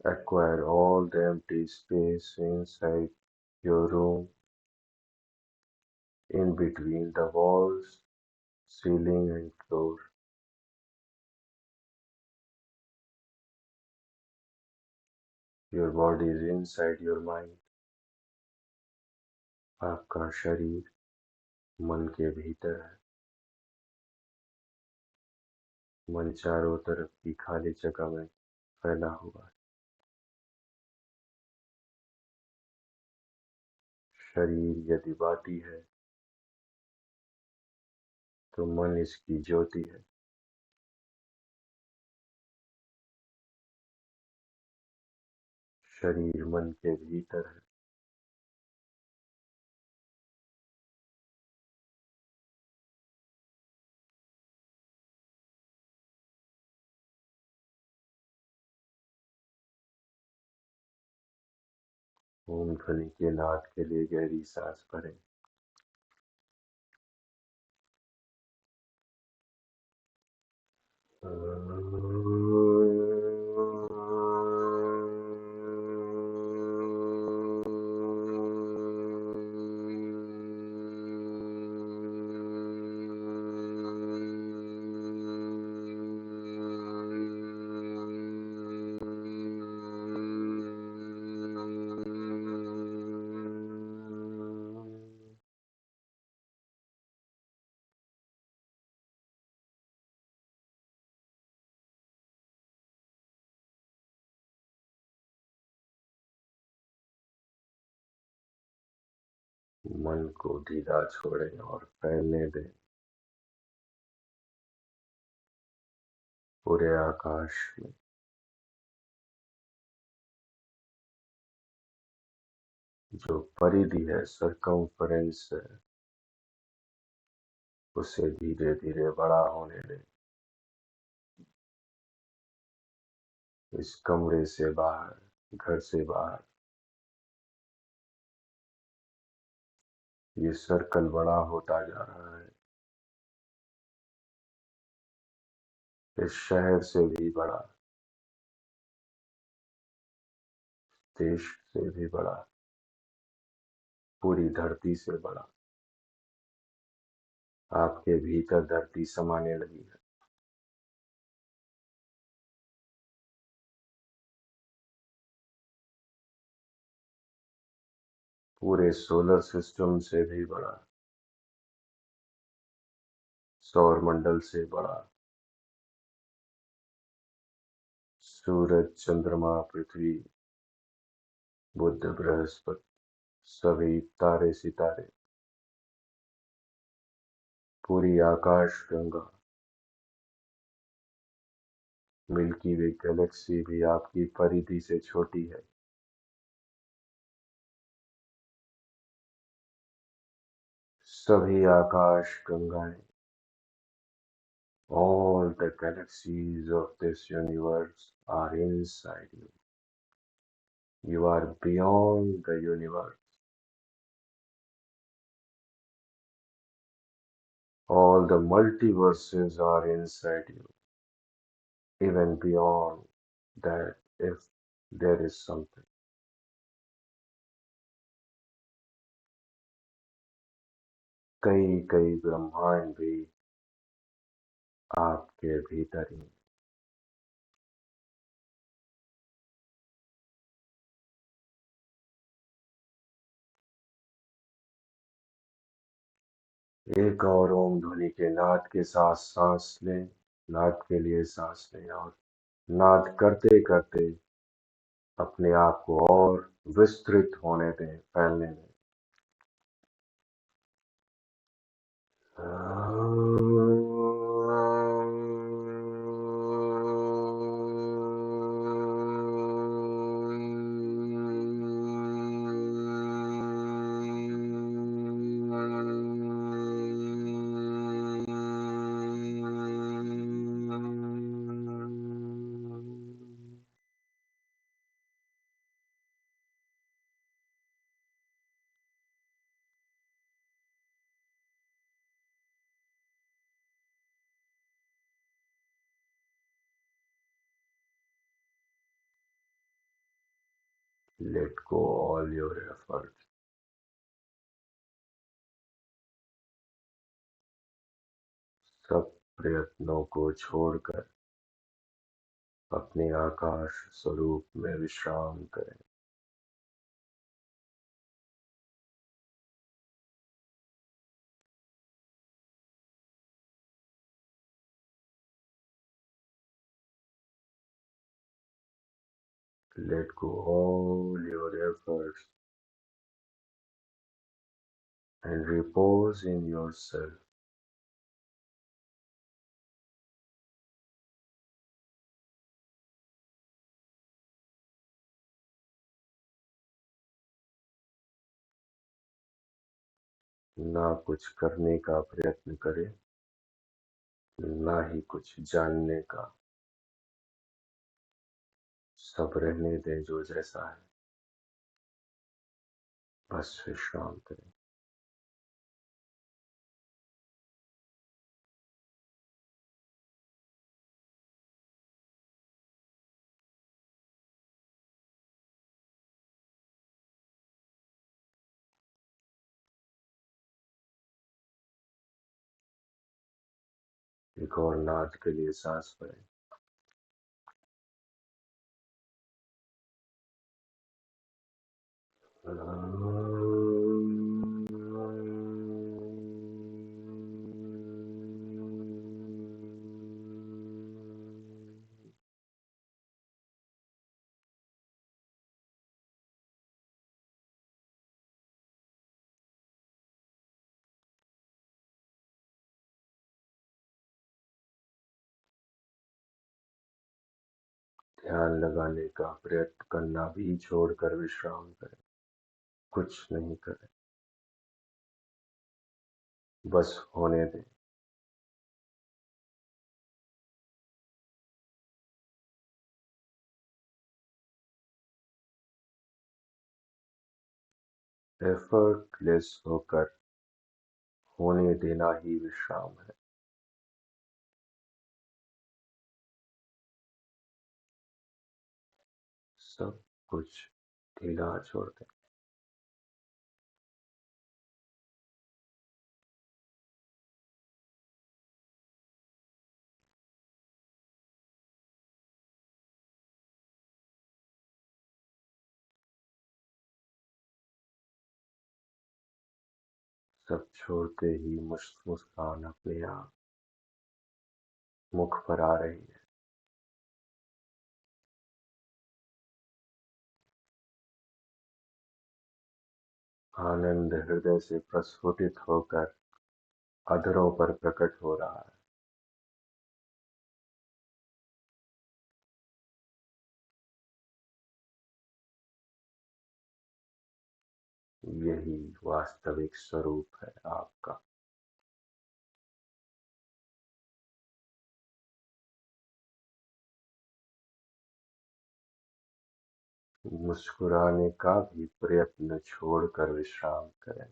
A: Acquire all the empty space inside your room, in between the walls, ceiling and floor. Your body is inside your mind. आपका शरीर मन के भीतर है। मन चारों तरफ की खाली जगह में फैला हुआ है। शरीर यदि बाटी है तो मन इसकी ज्योति है। शरीर मन के भीतर है। ओम ध्वनि के नाद के लिए गहरी सांस भरें। मन को ढीला छोड़ें और फैलने दें पूरे आकाश में। जो परिधि है, सरकमफ्रेंस है, उसे धीरे धीरे बड़ा होने दें। इस कमरे से बाहर, घर से बाहर ये सर्कल बड़ा होता जा रहा है। इस शहर से भी बड़ा, देश से भी बड़ा, पूरी धरती से बड़ा। आपके भीतर धरती समाने लगी है। पूरे सोलर सिस्टम से भी बड़ा, सौर मंडल से बड़ा, सूरज, चंद्रमा, पृथ्वी, बुध, बृहस्पति, सभी तारे सितारे, पूरी आकाश गंगा, मिल्की वे गैलेक्सी भी आपकी परिधि से छोटी है। सभी आकाश गंगाएं, all the galaxies of this universe are inside you. You are beyond the universe. All the multiverses are inside you, even beyond that, if there is something. कई कई ब्रह्मांड भी आपके भीतर ही। एक और ओम ध्वनि के नाद के साथ सांस लें, नाद के लिए सांस लें और नाद करते करते अपने आप को और विस्तृत होने दें, फैलने दें। Let go all your efforts. सब प्रयत्नों को छोड़कर अपने आकाश स्वरूप में विश्राम करें। Let go all your efforts and repose in yourself. ना कुछ करने का प्रयत्न करें, ना ही कुछ जानने का। सब रहने दें जो जैसा है, बस विश्राम करें। एक और नाद के लिए सांस भरें। ध्यान लगाने का प्रयत्न करना भी छोड़कर विश्राम करें। कुछ नहीं करें, बस होने दें। एफर्टलेस होकर होने देना ही विश्राम है। सब कुछ ढीला छोड़ दें। सब छोड़ते ही मुस्कान अपने आप मुख पर आ रही है। आनंद हृदय से प्रस्फुटित होकर अधरों पर प्रकट हो रहा है। यही वास्तविक स्वरूप है आपका। मुस्कुराने का भी प्रयत्न छोड़कर विश्राम करें।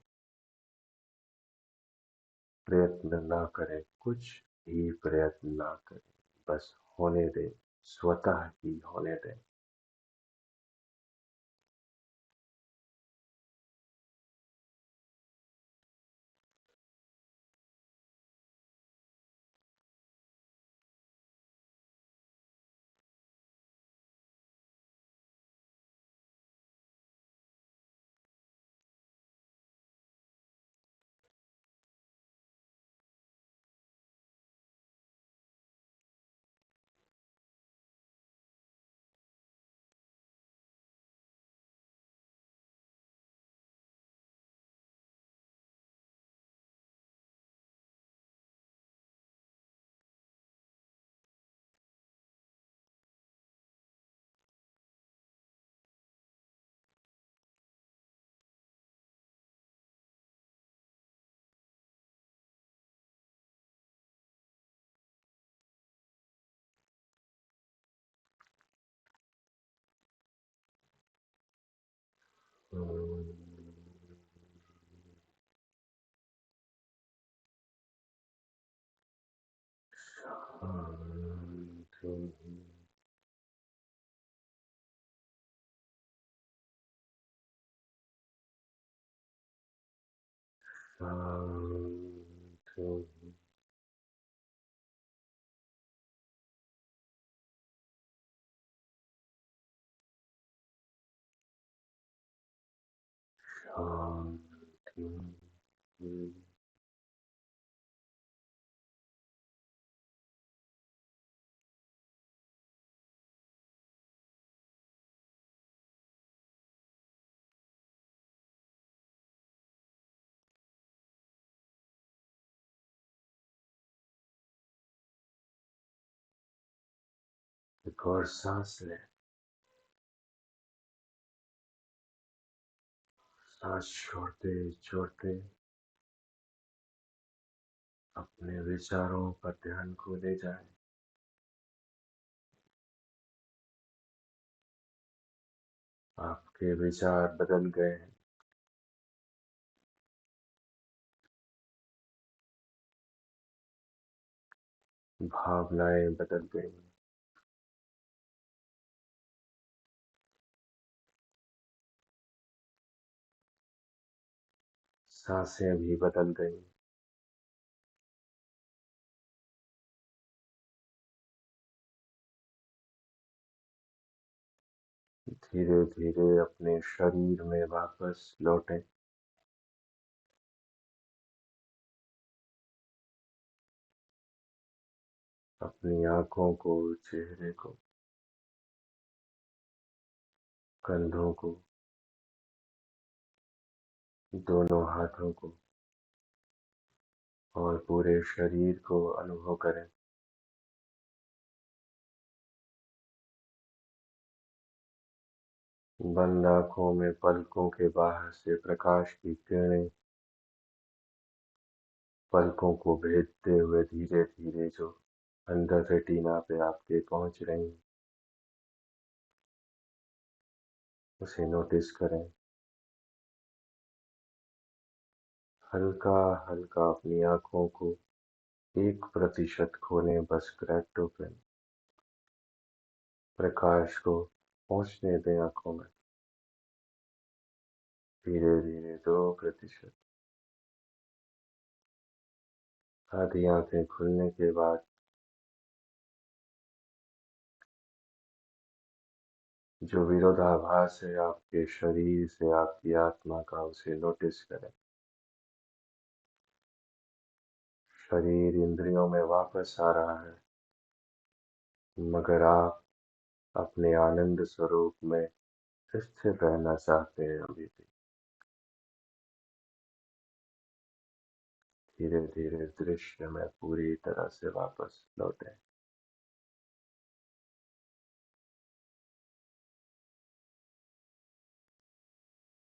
A: प्रयत्न ना करें, कुछ भी प्रयत्न ना करें, बस होने दें, स्वतः ही होने दें। एक और सांस लें। सांस छोड़ते छोड़ते अपने विचारों पर ध्यान को ले जाएं। आपके विचार बदल गए हैं। भावनाएं बदल गई। सांसें भी बदल गई। धीरे धीरे अपने शरीर में वापस लौटें। अपनी आंखों को, चेहरे को, कंधों को, दोनों हाथों को और पूरे शरीर को अनुभव करें। बंद आंखों में पलकों के बाहर से प्रकाश की किरणें पलकों को भेदते हुए धीरे धीरे जो अंदर रेटिना पे आपके पहुंच रही हैं, उसे नोटिस करें। हल्का हल्का अपनी आंखों को 1% खोलें, बस क्रैक्ड ओपन। प्रकाश को पहुंचने दें आंखों में। धीरे धीरे 2%। आधी आंखें खुलने के बाद जो विरोधाभास है आपके शरीर से आपकी आत्मा का, उसे नोटिस करें। शरीर इंद्रियों में वापस आ रहा है, मगर आप अपने आनंद स्वरूप में स्थिर रहना चाहते हैं अभी भी। धीरे धीरे दृश्य में पूरी तरह से वापस लौटें।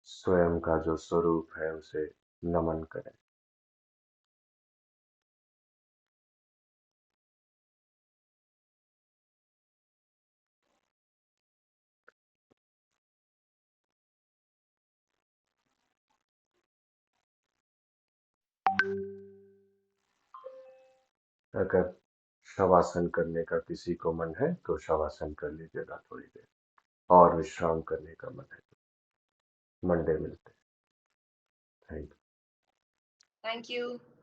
A: स्वयं का जो स्वरूप है उसे नमन करें। अगर शवासन करने का किसी को मन है तो शवासन कर लीजिएगा थोड़ी देर, और विश्राम करने का मन है तो मंडे मिलते हैं। Thank you.
C: Thank you.